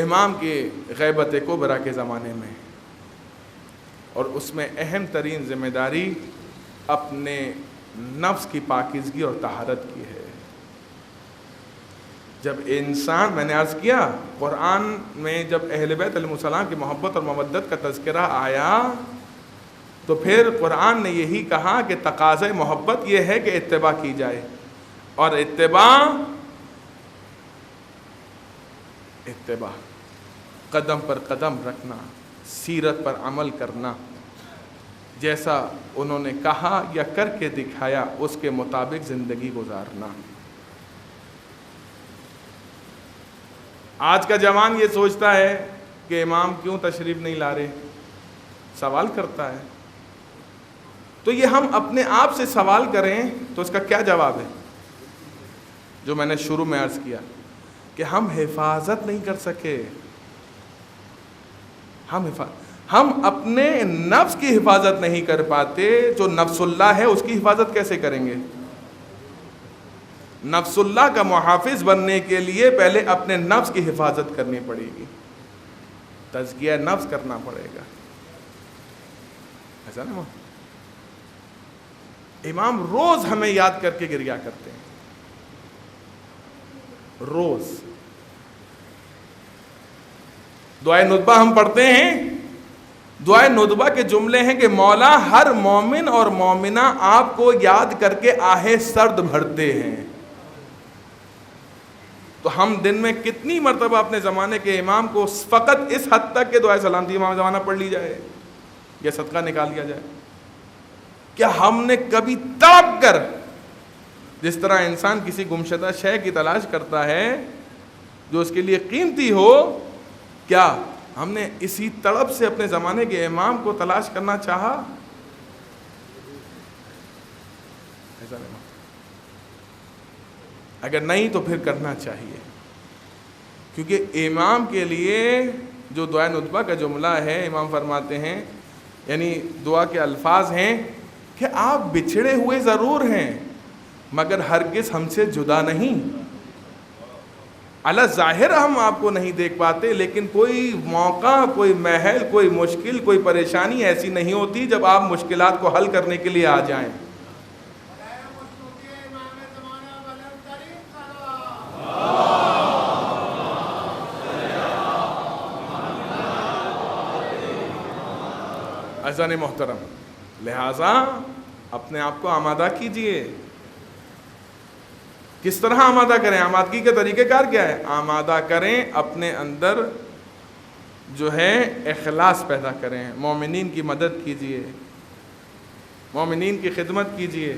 امام کی غیبت کبریٰ کے زمانے میں، اور اس میں اہم ترین ذمہ داری اپنے نفس کی پاکیزگی اور طہارت کی ہے۔ جب انسان، میں نے عرض کیا، قرآن میں جب اہل بیت علیہ السلام کی محبت اور مودت کا تذکرہ آیا تو پھر قرآن نے یہی کہا کہ تقاضۂ محبت یہ ہے کہ اتباع کی جائے، اور اتباع قدم پر قدم رکھنا، سیرت پر عمل کرنا، جیسا انہوں نے کہا یا کر کے دکھایا اس کے مطابق زندگی گزارنا۔ آج کا جوان یہ سوچتا ہے کہ امام کیوں تشریف نہیں لا رہے، سوال کرتا ہے۔ تو یہ ہم اپنے آپ سے سوال کریں تو اس کا کیا جواب ہے؟ جو میں نے شروع میں عرض کیا کہ ہم حفاظت نہیں کر سکے، ہم اپنے نفس کی حفاظت نہیں کر پاتے۔ جو نفس اللہ ہے اس کی حفاظت کیسے کریں گے؟ نفس اللہ کا محافظ بننے کے لیے پہلے اپنے نفس کی حفاظت کرنی پڑے گی، تزکیہ نفس کرنا پڑے گا، ایسا نا؟ امام روز ہمیں یاد کر کے گریا کرتے ہیں، روز دعائے ندبہ ہم پڑھتے ہیں۔ دعائے ندبہ کے جملے ہیں کہ مولا ہر مومن اور مومنہ آپ کو یاد کر کے آہ سرد بھرتے ہیں۔ تو ہم دن میں کتنی مرتبہ اپنے زمانے کے امام کو فقط اس حد تک کہ دعائے سلامتی امام زمانہ پڑھ لی جائے یا صدقہ نکال لیا جائے؟ کیا ہم نے کبھی تڑپ کر، جس طرح انسان کسی گمشدہ شے کی تلاش کرتا ہے جو اس کے لیے قیمتی ہو، کیا ہم نے اسی تڑپ سے اپنے زمانے کے امام کو تلاش کرنا چاہا؟ ایسا نہیں، اگر نہیں تو پھر کرنا چاہیے، کیونکہ امام کے لیے جو دعائے ندبہ کا جملہ ہے، امام فرماتے ہیں، یعنی دعا کے الفاظ ہیں کہ آپ بچھڑے ہوئے ضرور ہیں مگر ہرگز ہم سے جدا نہیں۔ اللہ ظاہر ہم آپ کو نہیں دیکھ پاتے، لیکن کوئی موقع، کوئی محل، کوئی مشکل، کوئی پریشانی ایسی نہیں ہوتی جب آپ مشکلات کو حل کرنے کے لیے آ جائیں۔ عزیزان محترم، لہٰذا اپنے آپ کو آمادہ کیجئے، کس طرح آمادہ کریں؟ آمادگی کے طریقہ کار کیا ہے؟ آمادہ کریں، اپنے اندر جو ہے اخلاص پیدا کریں، مومنین کی مدد کیجیے، مومنین کی خدمت کیجیے،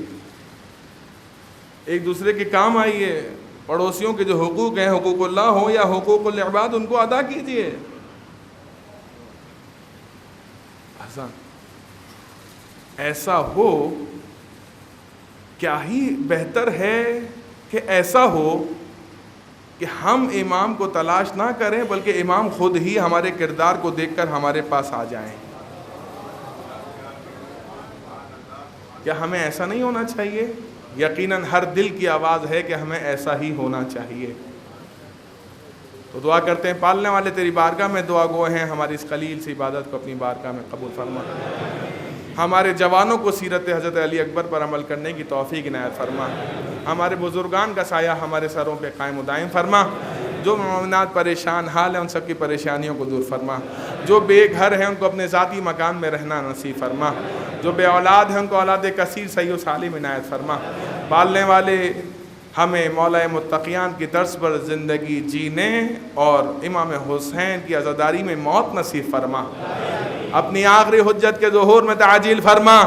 ایک دوسرے کے کام آئیے، پڑوسیوں کے جو حقوق ہیں، حقوق اللہ ہو یا حقوق العباد، ان کو ادا کیجیے. ایسا ہو، کیا ہی بہتر ہے کہ ایسا ہو کہ ہم امام کو تلاش نہ کریں بلکہ امام خود ہی ہمارے کردار کو دیکھ کر ہمارے پاس آ جائیں. کیا ہمیں ایسا نہیں ہونا چاہیے؟ یقیناً ہر دل کی آواز ہے کہ ہمیں ایسا ہی ہونا چاہیے. تو دعا کرتے ہیں پالنے والے تیری بارگاہ میں دعا گو ہیں، ہماری اس قلیل سی عبادت کو اپنی بارگاہ میں قبول فرما. ہمارے جوانوں کو سیرت حضرت علی اکبر پر عمل کرنے کی توفیق عنایت فرما. ہمارے بزرگان کا سایہ ہمارے سروں پہ قائم و دائم فرما. جو مومنات پریشان حال ہیں ان سب کی پریشانیوں کو دور فرما. جو بے گھر ہیں ان کو اپنے ذاتی مکان میں رہنا نصیب فرما. جو بے اولاد ہیں ان کو اولاد کثیر صحیح و سالم عنایت فرما. پالنے والے ہمیں مولا متقیان کی طرز پر زندگی جینے اور امام حسین کی عزاداری میں موت نصیب فرما. اپنی آخری حجت کے ظہور میں تعجیل فرما.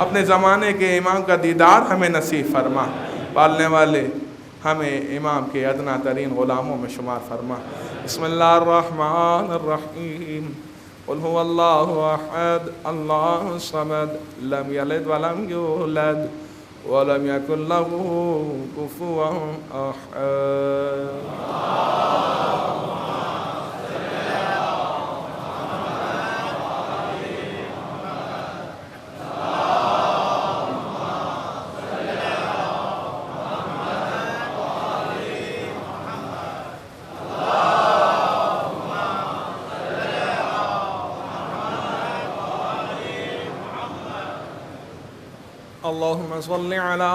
اپنے زمانے کے امام کا دیدار ہمیں نصیب فرما. پالنے والے ہمیں امام کے ادنا ترین غلاموں میں شمار فرما. بسم اللہ الرحمن الرحیم. قل هو اللہ احد اللہ الصمد لم یلد ولم یولد ولم یکن له کفوا احد. اللهم صل على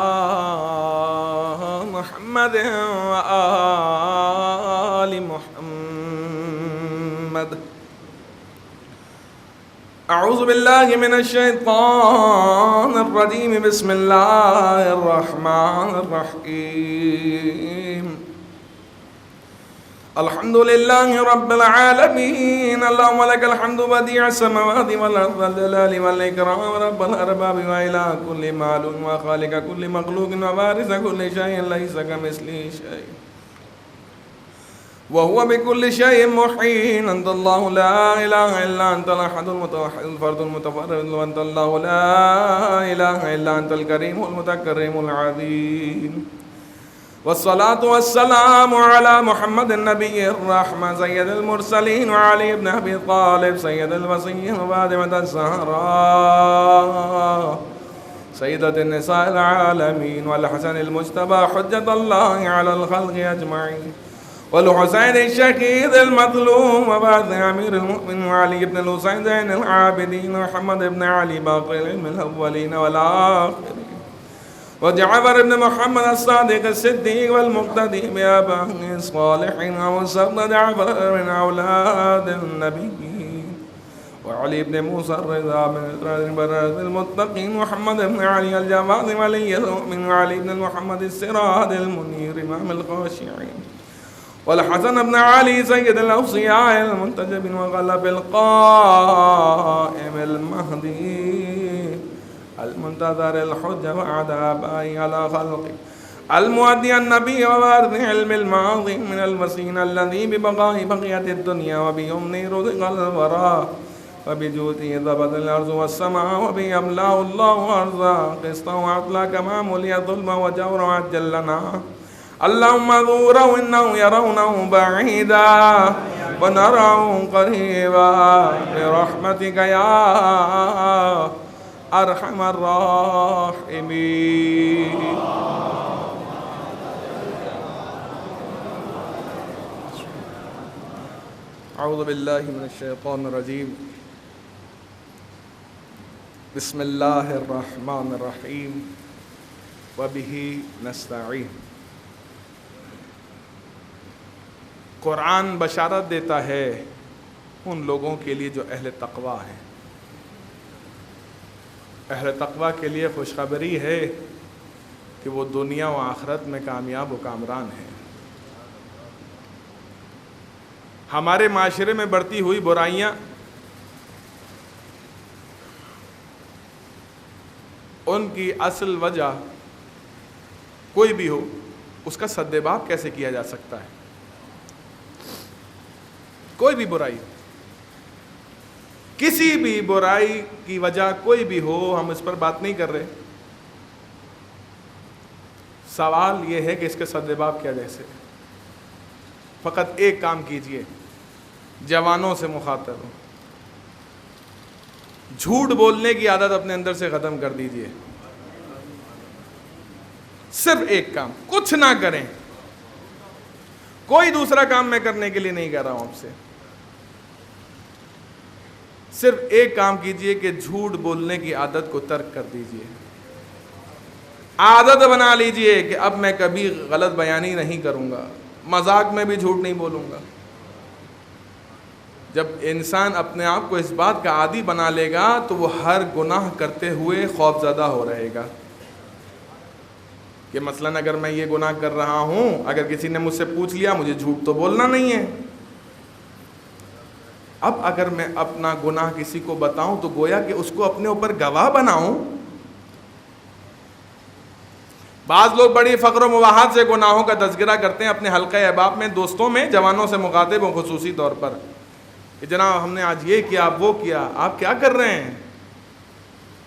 محمد وآل محمد. اعوذ باللہ من الشیطان الرجیم. بسم اللہ الرحمن الرحیم. الحمد لله رب العالمين. اللهم لك الحمد بديع السماوات والأرض والجلال والإكرام رب الأرباب وإله كل معلوم وخالق كل مخلوق ووارث كل شيء ليس كمثله شيء وهو بكل شيء محيط. أنت الله لا إله إلا أنت الأحد المتوحد الفرد المتفرد وأنت الله لا إله إلا أنت الكريم المتكرم العظيم. والصلاة والسلام على محمد النبي الرحمة سيد المرسلين وعلي بن أبي طالب سيد الوصيين وفاطمة الزهراء سيدة النساء العالمين والحسن المجتبى حجة الله على الخلق أجمعين والحسين الشهيد المظلوم وبعد أمير المؤمنين وعلي بن الحسين زين العابدين ومحمد بن علي باقر العلم الأولين والآخرين وجعفر بن محمد الصادق الصديق والمقتدي بآبائه الصالحين ومصطفى جعفر من أولاد النبيين وعلي بن موسى الرضا من برد المتقين محمد بن علي الجواد ولي المؤمن وعلي بن محمد السراج المنير إمام الخاشعين والحسن بن علي سيد الأوصياء المنتجب وغلب القائم المهدي المنتظر الحجة وعد آبائي على خلقه المؤدي النبي ووارث علم الماضي من المسين الذي ببقاء بقية الدنيا وبيمن رزق الورى وبجوده ضبط الأرض والسماء وبيملأ الله أرضا قسطا وعدلا كما ملي ظلما وجورا وعجلنا اللهم ذوره إنه يرونه بعيدا ونراه قريبا برحمتك يا ارحم الراحمين. اعوذ باللہ من الشیطان الرجیم. بسم اللہ الرحمن الرحیم وبہ نستعین. قرآن بشارت دیتا ہے ان لوگوں کے لیے جو اہل تقویٰ ہیں. اہل تقویٰ کے لیے خوشخبری ہے کہ وہ دنیا و آخرت میں کامیاب و کامران ہے۔ ہمارے معاشرے میں بڑھتی ہوئی برائیاں ان کی اصل وجہ کوئی بھی ہو، اس کا سدباب کیسے کیا جا سکتا ہے؟ کوئی بھی برائی، کسی بھی برائی کی وجہ کوئی بھی ہو، ہم اس پر بات نہیں کر رہے، سوال یہ ہے کہ اس کے سدباب کیا جیسے۔ فقط ایک کام کیجئے، جوانوں سے مخاطب ہوں، جھوٹ بولنے کی عادت اپنے اندر سے ختم کر دیجئے۔ صرف ایک کام، کچھ نہ کریں، کوئی دوسرا کام میں کرنے کے لیے نہیں کہہ رہا ہوں آپ سے، صرف ایک کام کیجئے کہ جھوٹ بولنے کی عادت کو ترک کر دیجئے۔ عادت بنا لیجئے کہ اب میں کبھی غلط بیانی نہیں کروں گا، مذاق میں بھی جھوٹ نہیں بولوں گا۔ جب انسان اپنے آپ کو اس بات کا عادی بنا لے گا تو وہ ہر گناہ کرتے ہوئے خوف زدہ ہو رہے گا کہ مثلاً اگر میں یہ گناہ کر رہا ہوں، اگر کسی نے مجھ سے پوچھ لیا، مجھے جھوٹ تو بولنا نہیں ہے، اب اگر میں اپنا گناہ کسی کو بتاؤں تو گویا کہ اس کو اپنے اوپر گواہ بناؤں۔ بعض لوگ بڑی فخر و مباحت سے گناہوں کا تذکرہ کرتے ہیں اپنے حلقہ احباب میں، دوستوں میں، جوانوں سے مخاطب ہوں خصوصی طور پر کہ جناب ہم نے آج یہ کیا، وہ کیا، آپ کیا کر رہے ہیں؟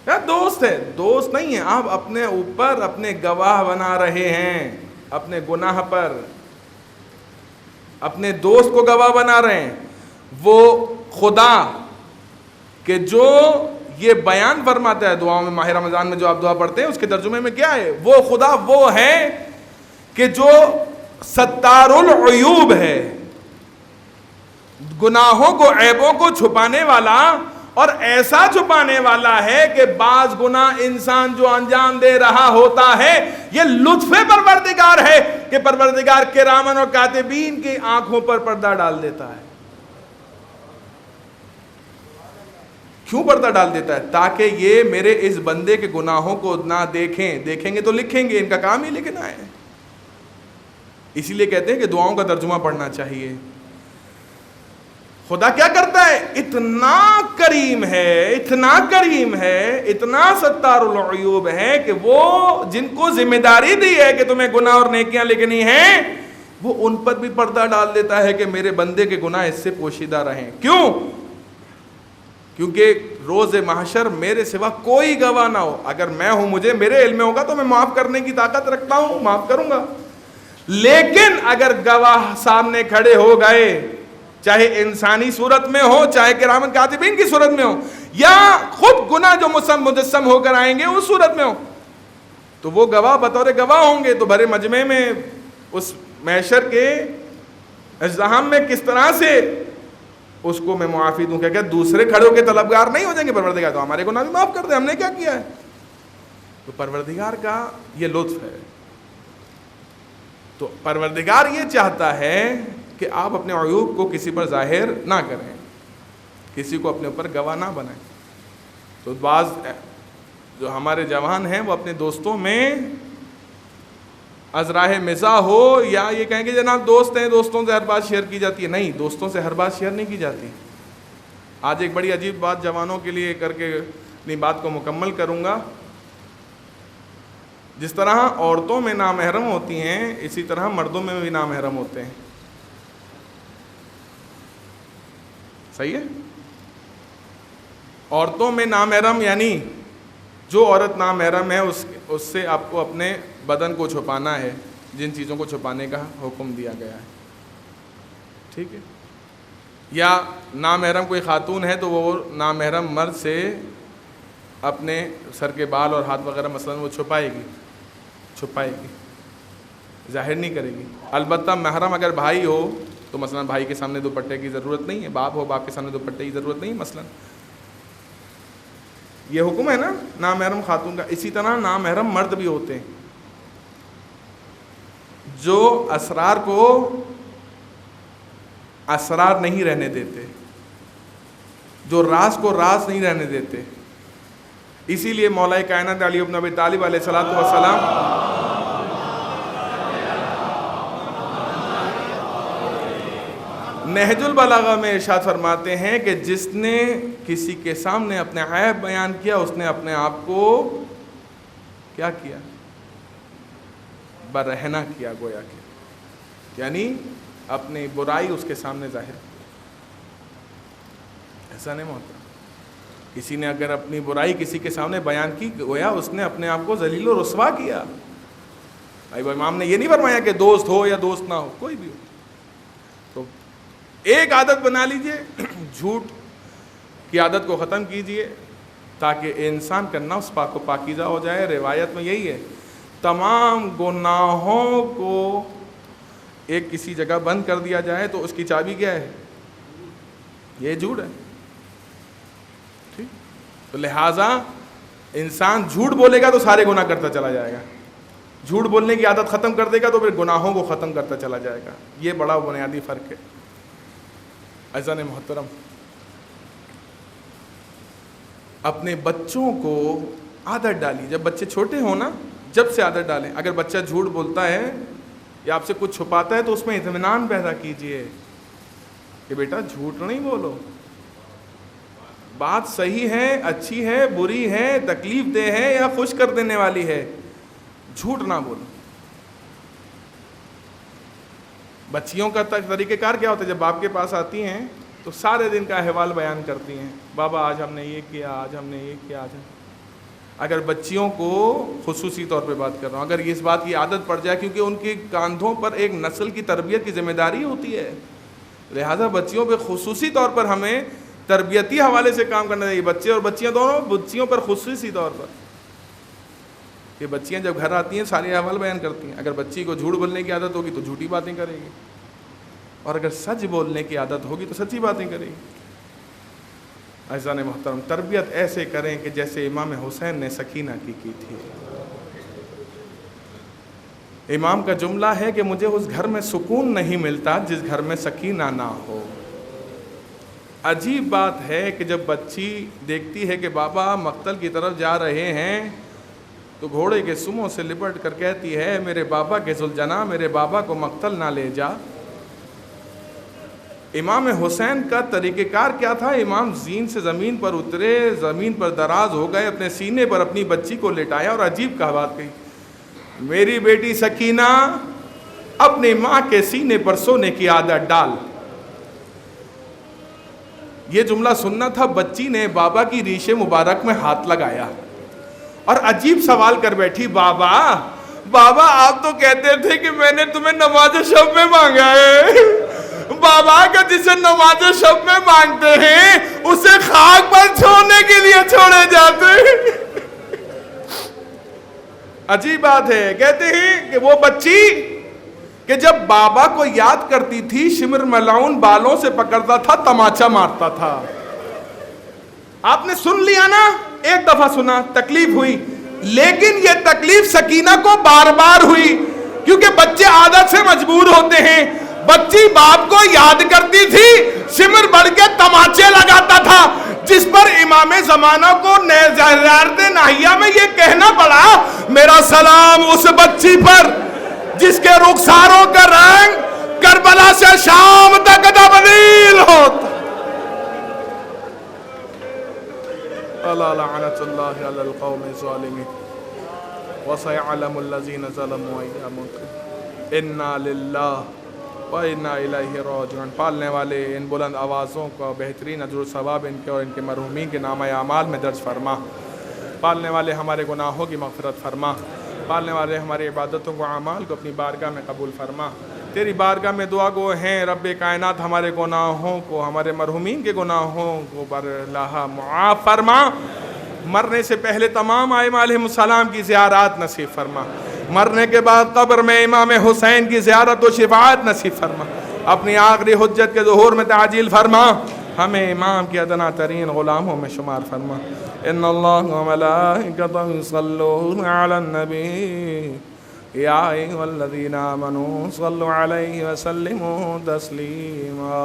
کیا دوست ہے؟ دوست نہیں ہے، آپ اپنے اوپر اپنے گواہ بنا رہے ہیں، اپنے گناہ پر اپنے دوست کو گواہ بنا رہے ہیں۔ وہ خدا کہ جو یہ بیان فرماتا ہے دعاؤں میں، ماہ رمضان میں جو آپ دعا پڑھتے ہیں اس کے ترجمے میں کیا ہے؟ وہ خدا وہ ہے کہ جو ستار العیوب ہے، گناہوں کو، عیبوں کو چھپانے والا، اور ایسا چھپانے والا ہے کہ بعض گناہ انسان جو انجام دے رہا ہوتا ہے یہ لطف پروردگار ہے کہ پروردگار کرامن اور کاتبین کی آنکھوں پر پردہ ڈال دیتا ہے۔ کیوں پردہ ڈال دیتا ہے؟ تاکہ یہ میرے اس بندے کے گناہوں کو نہ دیکھیں، دیکھیں گے تو لکھیں گے، ان کا کام ہی لکھنا ہے۔ اسی لیے کہتے ہیں کہ دعاؤں کا ترجمہ پڑھنا چاہیے۔ خدا کیا کرتا ہے؟ اتنا کریم ہے، اتنا کریم ہے، اتنا ستار العیوب ہے کہ وہ جن کو ذمہ داری دی ہے کہ تمہیں گناہ اور نیکیاں لکھنی ہیں، وہ ان پر بھی پردہ ڈال دیتا ہے کہ میرے بندے کے گناہ اس سے پوشیدہ رہیں۔ کیوں؟ کیونکہ روز محشر میرے سوا کوئی گواہ نہ ہو۔ اگر میں ہوں، مجھے میرے علم میں ہوگا تو میں معاف کرنے کی طاقت رکھتا ہوں، معاف کروں گا، لیکن اگر گواہ سامنے کھڑے ہو گئے، چاہے انسانی صورت میں ہو، چاہے کرامن کاتبین کی صورت میں ہو، یا خود گناہ جو مجسم ہو کر آئیں گے اس صورت میں ہو، تو وہ گواہ بطور گواہ ہوں گے، تو بھرے مجمع میں اس محشر کے ازدحام میں کس طرح سے اس کو میں معافی دوں؟ کہ دوسرے کھڑے ہو کے طلبگار نہیں ہو جائیں گے پروردگار تو ہمارے گناہ بھی معاف کر دے، ہم نے کیا کیا ہے؟ تو پروردگار کا یہ لطف ہے۔ تو پروردگار یہ چاہتا ہے کہ آپ اپنے عیوب کو کسی پر ظاہر نہ کریں، کسی کو اپنے اوپر گواہ نہ بنائیں۔ تو بعض جو ہمارے جوان ہیں وہ اپنے دوستوں میں از راہ مزاح ہو یا یہ کہیں کہ جناب دوست ہیں، دوستوں سے ہر بات شیئر کی جاتی ہے، نہیں، دوستوں سے ہر بات شیئر نہیں کی جاتی۔ آج ایک بڑی عجیب بات جوانوں کے لیے کر کے اپنی بات کو مکمل کروں گا۔ جس طرح عورتوں میں نامحرم ہوتی ہیں، اسی طرح مردوں میں بھی نامحرم ہوتے ہیں۔ صحیح ہے؟ عورتوں میں نامحرم یعنی جو عورت نامحرم ہے اس سے آپ کو اپنے بدن کو چھپانا ہے، جن چیزوں کو چھپانے کا حکم دیا گیا ہے، ٹھیک ہے؟ یا نامحرم کوئی خاتون ہے تو وہ نامحرم مرد سے اپنے سر کے بال اور ہاتھ وغیرہ مثلا وہ چھپائے گی، ظاہر نہیں کرے گی۔ البتہ محرم اگر بھائی ہو تو مثلا بھائی کے سامنے دوپٹے کی ضرورت نہیں ہے، باپ ہو باپ کے سامنے دوپٹے کی ضرورت نہیں ہے مثلا، یہ حکم ہے نا نامحرم خاتون کا۔ اسی طرح نامحرم مرد بھی ہوتے ہیں جو اسرار کو اسرار نہیں رہنے دیتے، جو راز کو راز نہیں رہنے دیتے۔ اسی لیے مولا کائنات علی بن ابی طالب علیہ الصلوۃ والسلام نہج البلاغہ میں ارشاد فرماتے ہیں کہ جس نے کسی کے سامنے اپنے عیب بیان کیا اس نے اپنے آپ کو کیا کیا؟ برہنہ کیا گویا کہ، یعنی اپنی برائی اس کے سامنے ظاہر کی۔ ایسا نہیں ہوتا، کسی نے اگر اپنی برائی کسی کے سامنے بیان کی گویا اس نے اپنے آپ کو ذلیل و رسوا کیا۔ بھائی امام نے یہ نہیں فرمایا کہ دوست ہو یا دوست نہ ہو، کوئی بھی ہو تو ایک عادت بنا لیجئے، جھوٹ کی عادت کو ختم کیجئے تاکہ انسان کا نفس پاک و پاکیزہ ہو جائے۔ روایت میں یہی ہے، تمام گناہوں کو ایک کسی جگہ بند کر دیا جائے تو اس کی چابی کیا ہے؟ یہ جھوٹ ہے۔ ٹھیک، تو لہٰذا انسان جھوٹ بولے گا تو سارے گناہ کرتا چلا جائے گا، جھوٹ بولنے کی عادت ختم کر دے گا تو پھر گناہوں کو ختم کرتا چلا جائے گا۔ یہ بڑا بنیادی فرق ہے۔ عزیزان محترم، اپنے بچوں کو عادت ڈالی، جب بچے چھوٹے ہوں نا جب سے عادت ڈالیں۔ اگر بچہ جھوٹ بولتا ہے یا آپ سے کچھ چھپاتا ہے تو اس میں اطمینان پیدا کیجئے کہ بیٹا جھوٹ نہیں بولو، بات صحیح ہے، اچھی ہے، بری ہے، تکلیف دہ ہے یا خوش کر دینے والی ہے، جھوٹ نہ بولو۔ بچیوں کا طریقہ کار کیا ہوتا ہے؟ جب باپ کے پاس آتی ہیں تو سارے دن کا احوال بیان کرتی ہیں، بابا آج ہم نے یہ کیا، آج ہم نے یہ کیا، آج اگر بچیوں کو خصوصی طور پہ بات کر رہا ہوں، اگر اس بات کی عادت پڑ جائے، کیونکہ ان کے کاندھوں پر ایک نسل کی تربیت کی ذمہ داری ہوتی ہے، لہذا بچیوں پہ خصوصی طور پر ہمیں تربیتی حوالے سے کام کرنا چاہیے۔ بچے اور بچیاں دونوں، بچیوں پر خصوصی طور پر، کہ بچیاں جب گھر آتی ہیں سارے احوال بیان کرتی ہیں۔ اگر بچی کو جھوٹ بولنے کی عادت ہوگی تو جھوٹی باتیں کرے گی، اور اگر سچ بولنے کی عادت ہوگی تو سچی باتیں کرے گی۔ عزیزان محترم، تربیت ایسے کریں کہ جیسے امام حسین نے سکینہ کی تھی۔ امام کا جملہ ہے کہ مجھے اس گھر میں سکون نہیں ملتا جس گھر میں سکینہ نہ ہو۔ عجیب بات ہے کہ جب بچی دیکھتی ہے کہ بابا مقتل کی طرف جا رہے ہیں تو گھوڑے کے سموں سے لپٹ کر کہتی ہے، میرے بابا کے ذوالجناح، میرے بابا کو مقتل نہ لے جا۔ امام حسین کا طریقہ کار کیا تھا؟ امام زین سے زمین پر اترے، زمین پر دراز ہو گئے، اپنے سینے پر اپنی بچی کو لٹایا اور عجیب کہا بات کہی، میری بیٹی سکینہ اپنی ماں کے سینے پر سونے کی عادت ڈال۔ یہ جملہ سننا تھا، بچی نے بابا کی ریش مبارک میں ہاتھ لگایا اور عجیب سوال کر بیٹھی، بابا بابا آپ تو کہتے تھے کہ میں نے تمہیں نماز شب میں مانگا ہے۔ بابا کا جسے نماز شب میں مانگتے ہیں اسے خاک پر چھوڑنے کے لیے چھوڑے جاتے ہیں۔ عجیب بات ہے، کہتے ہیں کہ وہ بچی کہ جب بابا کو یاد کرتی تھی شمر ملعون بالوں سے پکڑتا تھا، تماچا مارتا تھا۔ آپ نے سن لیا نا، ایک دفعہ سنا، تکلیف ہوئی، لیکن یہ تکلیف سکینہ کو بار بار ہوئی، کیونکہ بچے عادت سے مجبور ہوتے ہیں۔ بچی باپ کو یاد کرتی تھی، سمر بڑھ کے تماچے لگاتا تھا، جس پر امام زمانہ کو زیارت ناہیہ میں یہ کہنا پڑا، میرا سلام اس بچی پر جس کے رخساروں کا رنگ کربلا سے شام تک تبدیل ہوتا۔ الا لعنت اللہ علی القوم الظالمین وسيعلم الذين ظلموا ايام انا للہ وَإِنَّا إِلَيْهِ رَاجِعُونَ۔ پالنے والے ان بلند آوازوں کا بہترین اجر و ثواب ان کے اور ان کے مرحومین کے نامہ اعمال میں درج فرما۔ پالنے والے ہمارے گناہوں کی مغفرت فرما۔ پالنے والے ہماری عبادتوں کو اعمال کو اپنی بارگاہ میں قبول فرما۔ تیری بارگاہ میں دعا گو ہیں رب کائنات، ہمارے گناہوں کو، ہمارے مرحومین کے گناہوں کو برلہ معاف فرما۔ مرنے سے پہلے تمام ائمہ علیہم السلام کی زیارات نصیب فرما۔ مرنے کے بعد قبر میں امام حسین کی زیارت و شفاعت نصیب فرما۔ اپنی آخری حجت کے ظہور میں تعجیل فرما۔ ہمیں امام کی ادنا ترین غلاموں میں شمار فرما۔ ان اللہ و ملائکتہ یصلون علی النبی یا ایھا الذین آمنوا صلوا علیہ وسلموا تسلیما۔